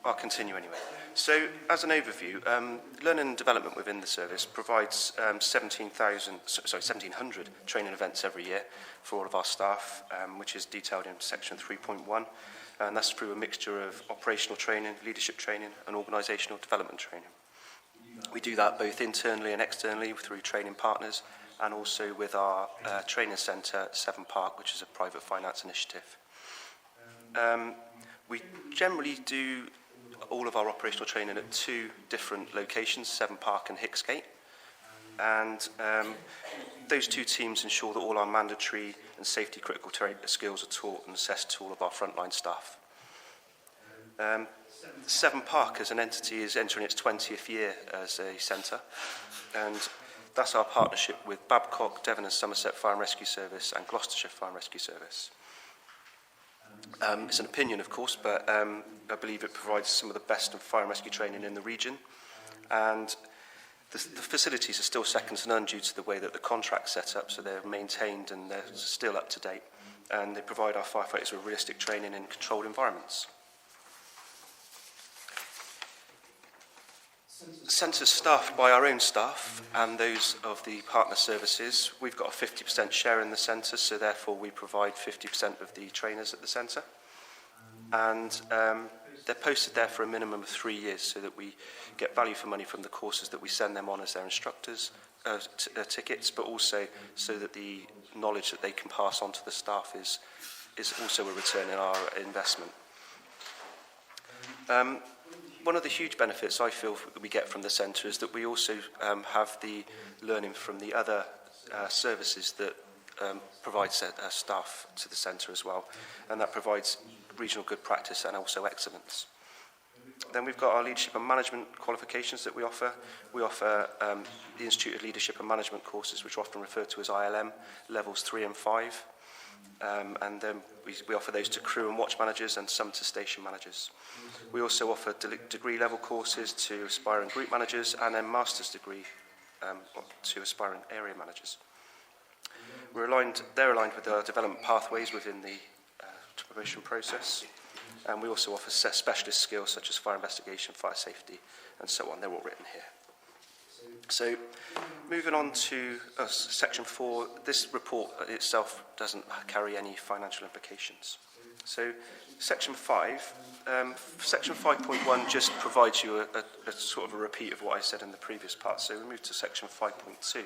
I'll continue anyway. So, as an overview, Learning and Development within the service provides 1,700 training events every year for all of our staff, which is detailed in section 3.1, and that's through a mixture of operational training, leadership training, and organisational development training. We do that both internally and externally through training partners, and also with our training centre, Severn Park, which is a private finance initiative. We generally do all of our operational training at two different locations, Severn Park and Hicksgate. And those two teams ensure that all our mandatory and safety critical skills are taught and assessed to all of our frontline staff. Severn Park as an entity is entering its 20th year as a centre, and that's our partnership with Babcock, Devon and Somerset Fire and Rescue Service and Gloucestershire Fire and Rescue Service. It's an opinion, of course, but I believe it provides some of the best fire and rescue training in the region, and the facilities are still second to none due to the way that the contract's set up, so they're maintained and they're still up to date, and they provide our firefighters with realistic training in controlled environments. The centre is staffed by our own staff and those of the partner services. We've got a 50% share in the centre, so therefore we provide 50% of the trainers at the centre. And they're posted there for a minimum of 3 years so that we get value for money from the courses that we send them on as their instructors, tickets, but also so that the knowledge that they can pass on to the staff is also a return in our investment. One of the huge benefits I feel that we get from the centre is that we also have the learning from the other services that provide staff to the centre as well, and that provides regional good practice and also excellence. Then we've got our leadership and management qualifications that we offer. We offer the Institute of Leadership and Management courses, which are often referred to as ILM, levels 3 and 5. And then we offer those to crew and watch managers and some to station managers. We also offer degree level courses to aspiring group managers and then master's degree to aspiring area managers. They're aligned with our development pathways within the promotion process, and we also offer specialist skills such as fire investigation, fire safety and so on. They're all written here. So, moving on to section 4, this report itself doesn't carry any financial implications. So, section 5, section 5.1 just provides you a sort of a repeat of what I said in the previous part. So, we move to section 5.2.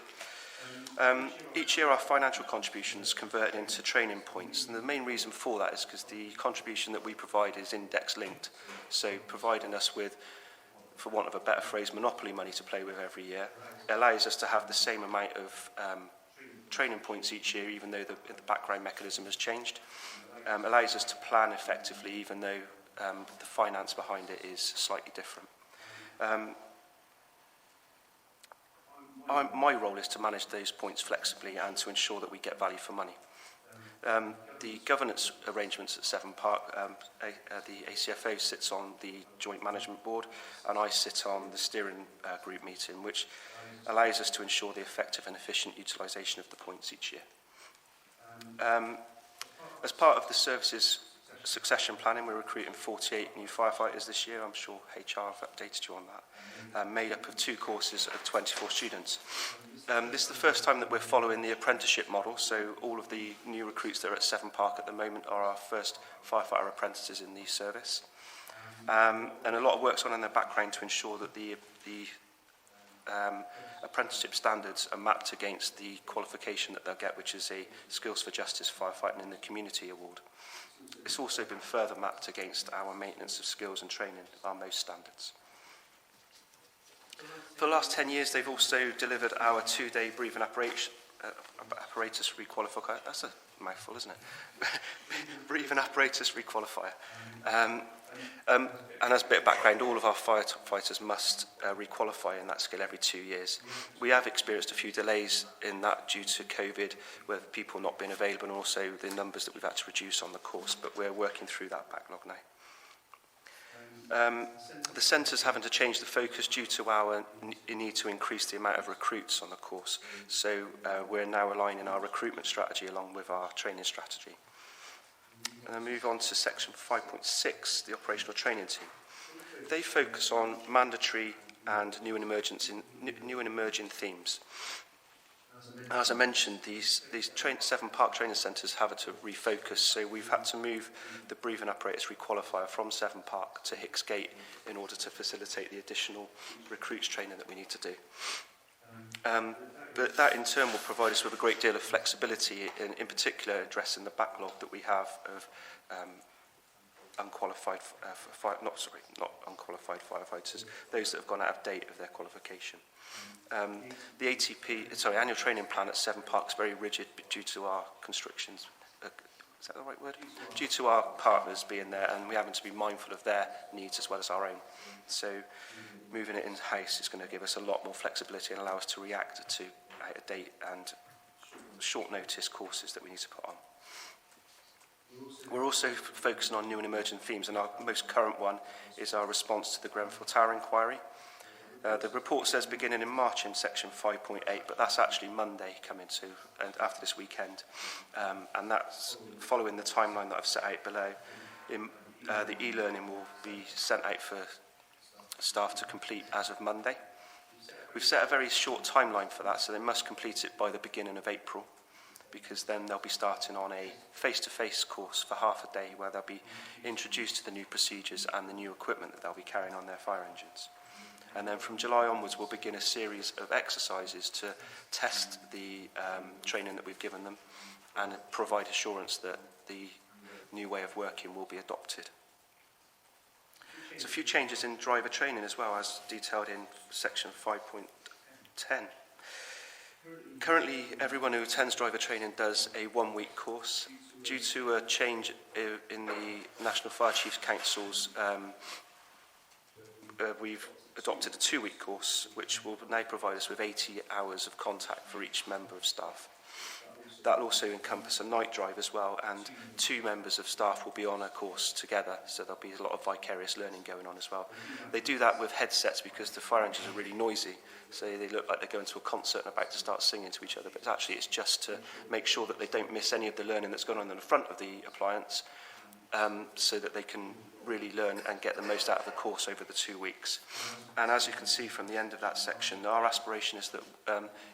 Each year our financial contributions converted into training points, and the main reason for that is because the contribution that we provide is index linked, so providing us with, for want of a better phrase, monopoly money to play with every year. It allows us to have the same amount of training points each year, even though the background mechanism has changed. Allows us to plan effectively, even though the finance behind it is slightly different. My role is to manage those points flexibly and to ensure that we get value for money. The governance arrangements at Severn Park, the ACFO sits on the Joint Management Board, and I sit on the steering group meeting, which allows us to ensure the effective and efficient utilisation of the points each year. As part of the services succession planning, we're recruiting 48 new firefighters this year. I'm sure HR have updated you on that. Made up of 2 courses of 24 students. This is the first time that we're following the apprenticeship model, so all of the new recruits that are at Severn Park at the moment are our first firefighter apprentices in the service. And a lot of work's on in their background to ensure that the apprenticeship standards are mapped against the qualification that they'll get, which is a Skills for Justice Firefighting in the Community Award. It's also been further mapped against our maintenance of skills and training, our most standards. For the last 10 years, they've also delivered our 2-day breathing apparatus requalifier. That's a mouthful, isn't it? Breathing apparatus requalifier. And as a bit of background, all of our firefighters must requalify in that skill every 2 years. We have experienced a few delays in that due to COVID, with people not being available, and also the numbers that we've had to reduce on the course, but we're working through that backlog now. The centre's having to change the focus due to our need to increase the amount of recruits on the course. So we're now aligning our recruitment strategy along with our training strategy. And then move on to section 5.6, the operational training team. They focus on mandatory and new and emerging themes. As I mentioned, these Severn Park training centres have had to refocus, so we've had to move the breathing apparatus requalifier from Severn Park to Hicksgate in order to facilitate the additional recruits training that we need to do. But that in turn will provide us with a great deal of flexibility, in particular addressing the backlog that we have of unqualified firefighters, those that have gone out of date of their qualification. The annual training plan at Severn Park is very rigid due to our constrictions. Is that the right word? Due to our partners being there, and we having to be mindful of their needs as well as our own. So moving it in-house is going to give us a lot more flexibility and allow us to react to out-of-date and short notice courses that we need to put on. We're also focusing on new and emerging themes, and our most current one is our response to the Grenfell Tower inquiry. The report says beginning in March in section 5.8, but that's actually Monday coming to, and after this weekend. And that's following the timeline that I've set out below. The e-learning will be sent out for staff to complete as of Monday. We've set a very short timeline for that, so they must complete it by the beginning of April, because then they'll be starting on a face-to-face course for half a day where they'll be introduced to the new procedures and the new equipment that they'll be carrying on their fire engines. And then from July onwards, we'll begin a series of exercises to test the training that we've given them and provide assurance that the new way of working will be adopted. There's a few changes in driver training as well, as detailed in section 5.10. Currently, everyone who attends driver training does a 1-week course. Due to a change in the National Fire Chiefs Council's, we've adopted a 2-week course, which will now provide us with 80 hours of contact for each member of staff. That will also encompass a night drive as well, and 2 members of staff will be on a course together, so there'll be a lot of vicarious learning going on as well. They do that with headsets because the fire engines are really noisy, so they look like they're going to a concert and about to start singing to each other, but actually it's just to make sure that they don't miss any of the learning that's going on in the front of the appliance, so that they can really learn and get the most out of the course over the 2 weeks. And as you can see from the end of that section, our aspiration is that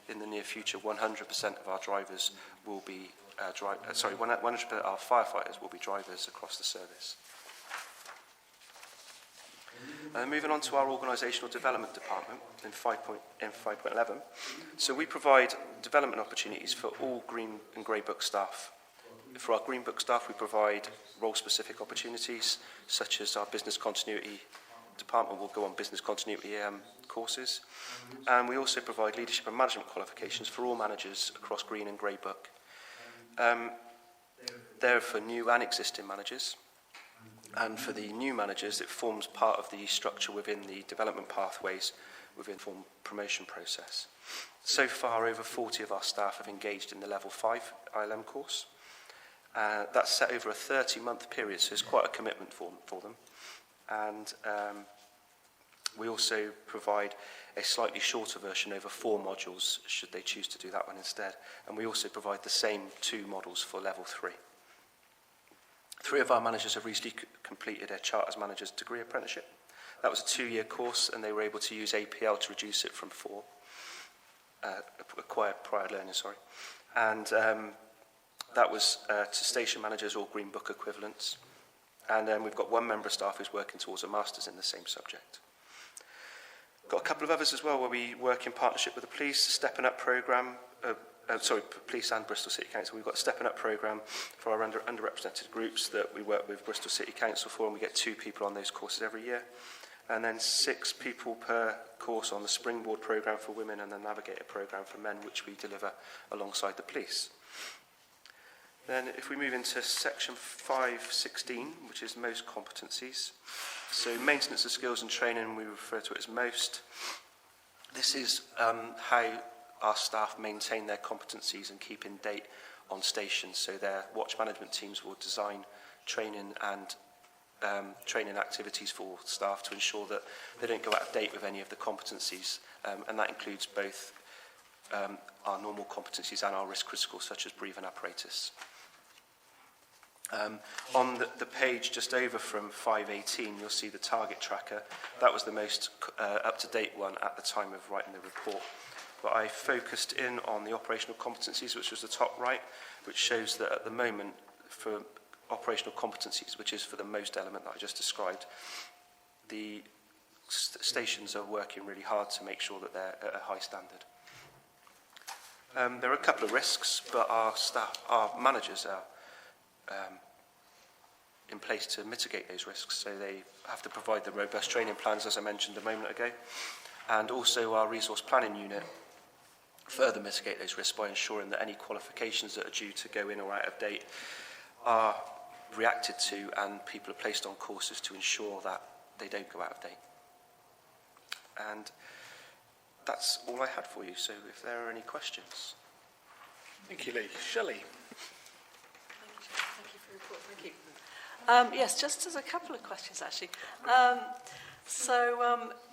in the near future 100% of our drivers will be 100% of our firefighters will be drivers across the service. Moving on to our organisational development department in 5.11. So we provide development opportunities for all Green and Grey Book staff. For our Green Book staff, we provide role-specific opportunities, such as our business continuity department will go on business continuity courses. And we also provide leadership and management qualifications for all managers across Green and Grey Book. They're for new and existing managers. And for the new managers, it forms part of the structure within the development pathways within the promotion process. So far, over 40 of our staff have engaged in the Level 5 ILM course. That's set over a 30-month period, so it's quite a commitment for them. And we also provide a slightly shorter version over 4 modules, should they choose to do that one instead. And we also provide the same 2 models for Level 3. 3 of our managers have recently completed a Charters Managers Degree Apprenticeship. That was a 2-year course, and they were able to use APL to reduce it from 4. Acquired prior learning, sorry. And that was to station managers or Green Book equivalents. And we've got 1 member of staff who's working towards a master's in the same subject. Got a couple of others as well where we work in partnership with the police, Stepping Up programme, police and Bristol City Council. We've got a Stepping Up programme for our underrepresented groups that we work with Bristol City Council for, and we get 2 people on those courses every year. And then 6 people per course on the Springboard programme for women and the Navigator programme for men, which we deliver alongside the police. Then if we move into section 5.16, which is most competencies. So maintenance of skills and training, we refer to it as most. This is how our staff maintain their competencies and keep in date on stations. So their watch management teams will design training and training activities for staff to ensure that they don't go out of date with any of the competencies. And that includes both our normal competencies and our risk critical, such as breathing apparatus. On the page just over from 5.18, you'll see the target tracker. That was the most up-to-date one at the time of writing the report. But I focused in on the operational competencies, which was the top right, which shows that at the moment, for operational competencies, which is for the most element that I just described, the stations are working really hard to make sure that they're at a high standard. There are a couple of risks, but our managers are in place to mitigate those risks. So they have to provide the robust training plans, as I mentioned a moment ago, and also our resource planning unit further mitigate those risks by ensuring that any qualifications that are due to go in or out of date are reacted to, and people are placed on courses to ensure that they don't go out of date. And that's all I had for you, so if there are any questions. Thank you, Lee. Shelley. Thank you for your report. Thank you. Yes, just as a couple of questions, actually.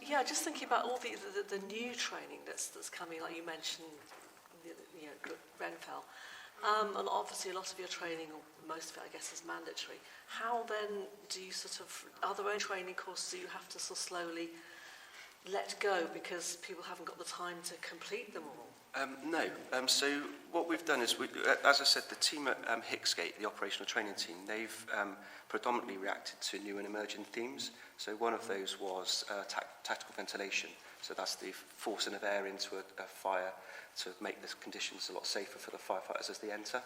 Yeah, just thinking about all the new training that's coming, like you mentioned, Grenfell. And obviously a lot of your training, or most of it, I guess, is mandatory. How then do you are there any training courses that you have to slowly let go because people haven't got the time to complete them all? No. So what we've done is, as I said, the team at Hicksgate, the operational training team, they've predominantly reacted to new and emerging themes. So one of those was tactical ventilation. So that's the forcing of air into a fire to make the conditions a lot safer for the firefighters as they enter.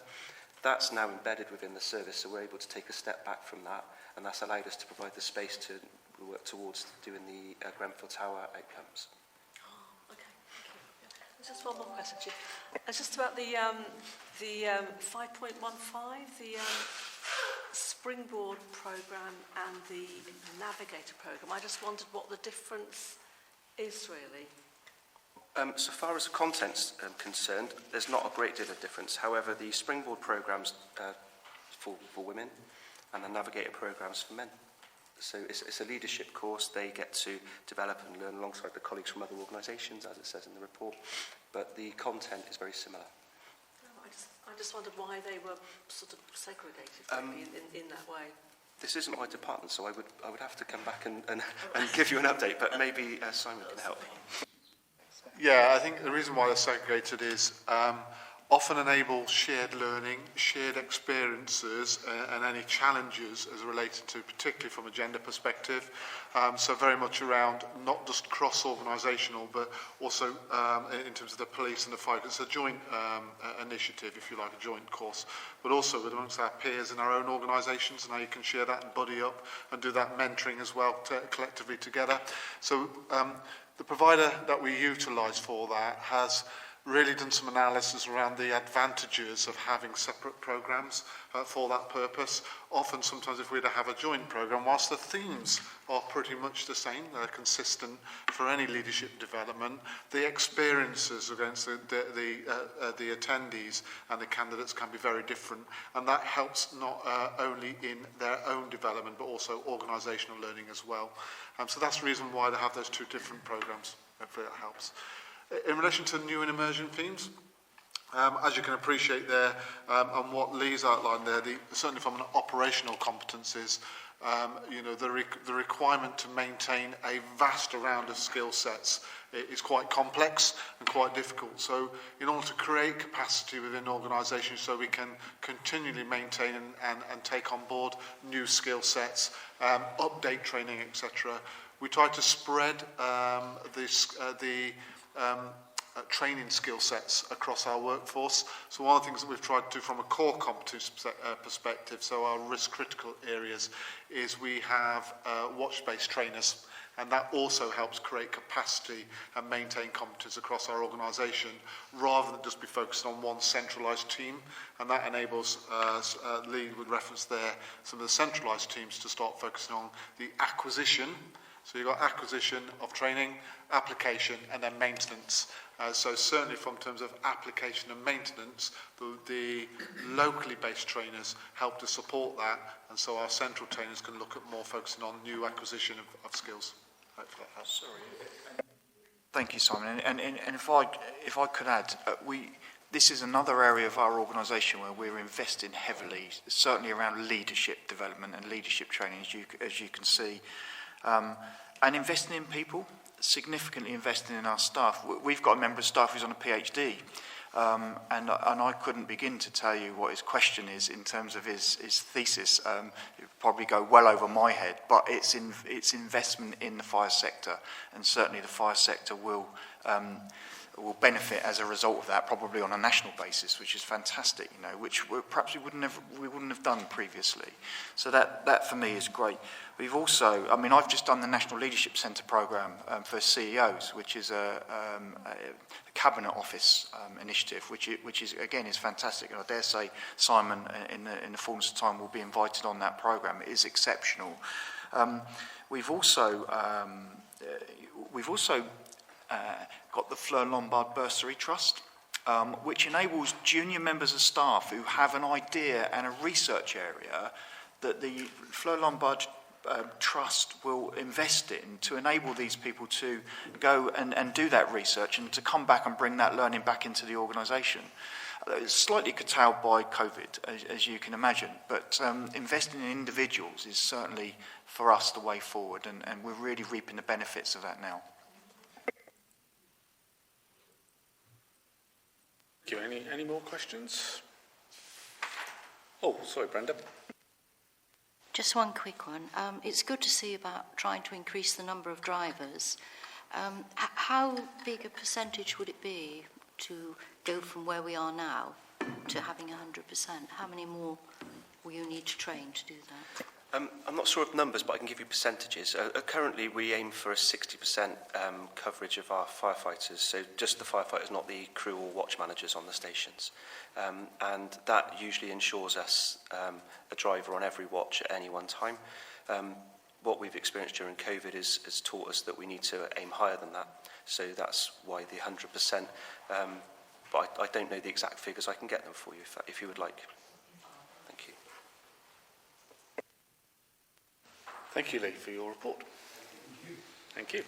That's now embedded within the service, so we're able to take a step back from that, and that's allowed us to provide the space to work towards doing the Grenfell Tower outcomes. Just one more question, Chief. It's just about the 5.15, the Springboard programme and the Navigator programme. I just wondered what the difference is, really. So far as the content's concerned, there's not a great deal of difference. However, the Springboard programme's for women, and the Navigator programme's for men. So it's a leadership course. They get to develop and learn alongside the colleagues from other organisations, as it says in the report. But the content is very similar. I just wondered why they were segregated in that way. This isn't my department, so I would have to come back and give you an update. But maybe Simon can help. Yeah, I think the reason why they're segregated is often enable shared learning, shared experiences, and any challenges as related to, particularly from a gender perspective. So very much around not just cross-organisational, but also in terms of the police and the fire. It's a joint initiative, if you like, a joint course, but also with amongst our peers in our own organisations, and how you can share that and buddy up and do that mentoring as well collectively together. So the provider that we utilise for that has really done some analysis around the advantages of having separate programmes for that purpose. Often, sometimes if we were to have a joint programme, whilst the themes are pretty much the same, they're consistent for any leadership development, the experiences against the attendees and the candidates can be very different, and that helps not only in their own development, but also organisational learning as well. So that's the reason why they have those two different programmes. Hopefully that helps. In relation to new and emerging themes, as you can appreciate there, and what Lee's outlined there, certainly from an operational competencies, the requirement to maintain a vast round of skill sets is quite complex and quite difficult. So in order to create capacity within organisations so we can continually maintain and take on board new skill sets, update training, etc., we try to spread training skill sets across our workforce. So one of the things that we've tried to do from a core competence perspective, so our risk critical areas, is we have watch-based trainers, and that also helps create capacity and maintain competence across our organisation rather than just be focused on one centralised team. And that enables, Lee would reference there, some of the centralised teams to start focusing on the acquisition. So you've got acquisition of training, application, and then maintenance. So certainly from terms of application and maintenance, the locally based trainers help to support that, and so our central trainers can look at more focusing on new acquisition of skills. Hopefully that helps. Thank you, Simon. And if I could add, this is another area of our organisation where we're investing heavily, certainly around leadership development and leadership training, as you can see. And investing in people, significantly investing in our staff. We've got a member of staff who's on a PhD, and I couldn't begin to tell you what his question is in terms of his thesis. It would probably go well over my head, but it's investment in the fire sector, and certainly the fire sector will benefit as a result of that, probably on a national basis, which is fantastic, which perhaps we wouldn't have done previously. So that for me is great. We've also, I've just done the National Leadership Centre programme for CEOs, which is a cabinet office initiative, which is again is fantastic. And I dare say Simon, in the fullness of time, will be invited on that programme. It is exceptional. We've also got the Fleur Lombard Bursary Trust, which enables junior members of staff who have an idea and a research area that the Fleur Lombard Trust will invest in to enable these people to go and do that research and to come back and bring that learning back into the organisation. It's slightly curtailed by COVID, as you can imagine, but investing in individuals is certainly, for us, the way forward, and we're really reaping the benefits of that now. Thank you. Any more questions? Oh, sorry, Brenda. Just one quick one. It's good to see about trying to increase the number of drivers. How big a percentage would it be to go from where we are now to having 100%? How many more will you need to train to do that? I'm not sure of numbers, but I can give you percentages. Currently, we aim for a 60% coverage of our firefighters, so just the firefighters, not the crew or watch managers on the stations. And that usually ensures us a driver on every watch at any one time. What we've experienced during COVID has taught us that we need to aim higher than that. So that's why the 100%. But I don't know the exact figures. I can get them for you if you would like. Thank you. Thank you, Lee, for your report. Thank you.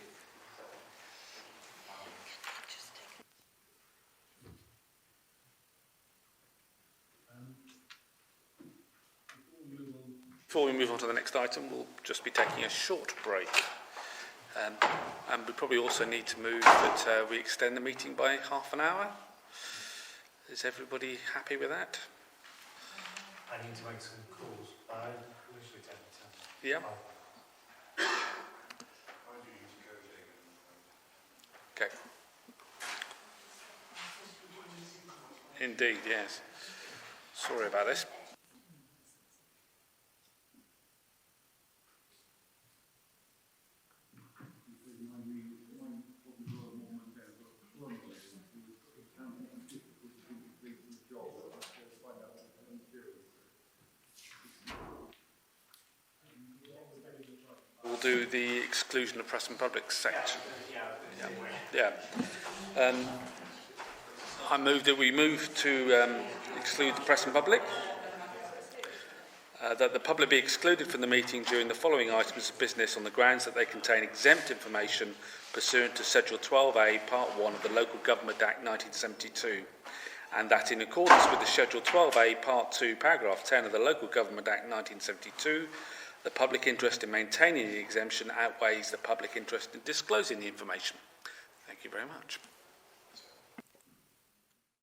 Before we move on to the next item, we'll just be taking a short break. And we probably also need to move that we extend the meeting by half an hour. Is everybody happy with that? I need to make some calls. I literally take the Yeah. Okay. Indeed, yes. Sorry about this. We'll do the exclusion of press and public section. Yeah. I move that we move to exclude the press and public. That the public be excluded from the meeting during the following items of business on the grounds that they contain exempt information pursuant to Schedule 12A, Part 1 of the Local Government Act 1972, and that in accordance with the Schedule 12A, Part 2, Paragraph 10 of the Local Government Act 1972, the public interest in maintaining the exemption outweighs the public interest in disclosing the information. Thank you very much.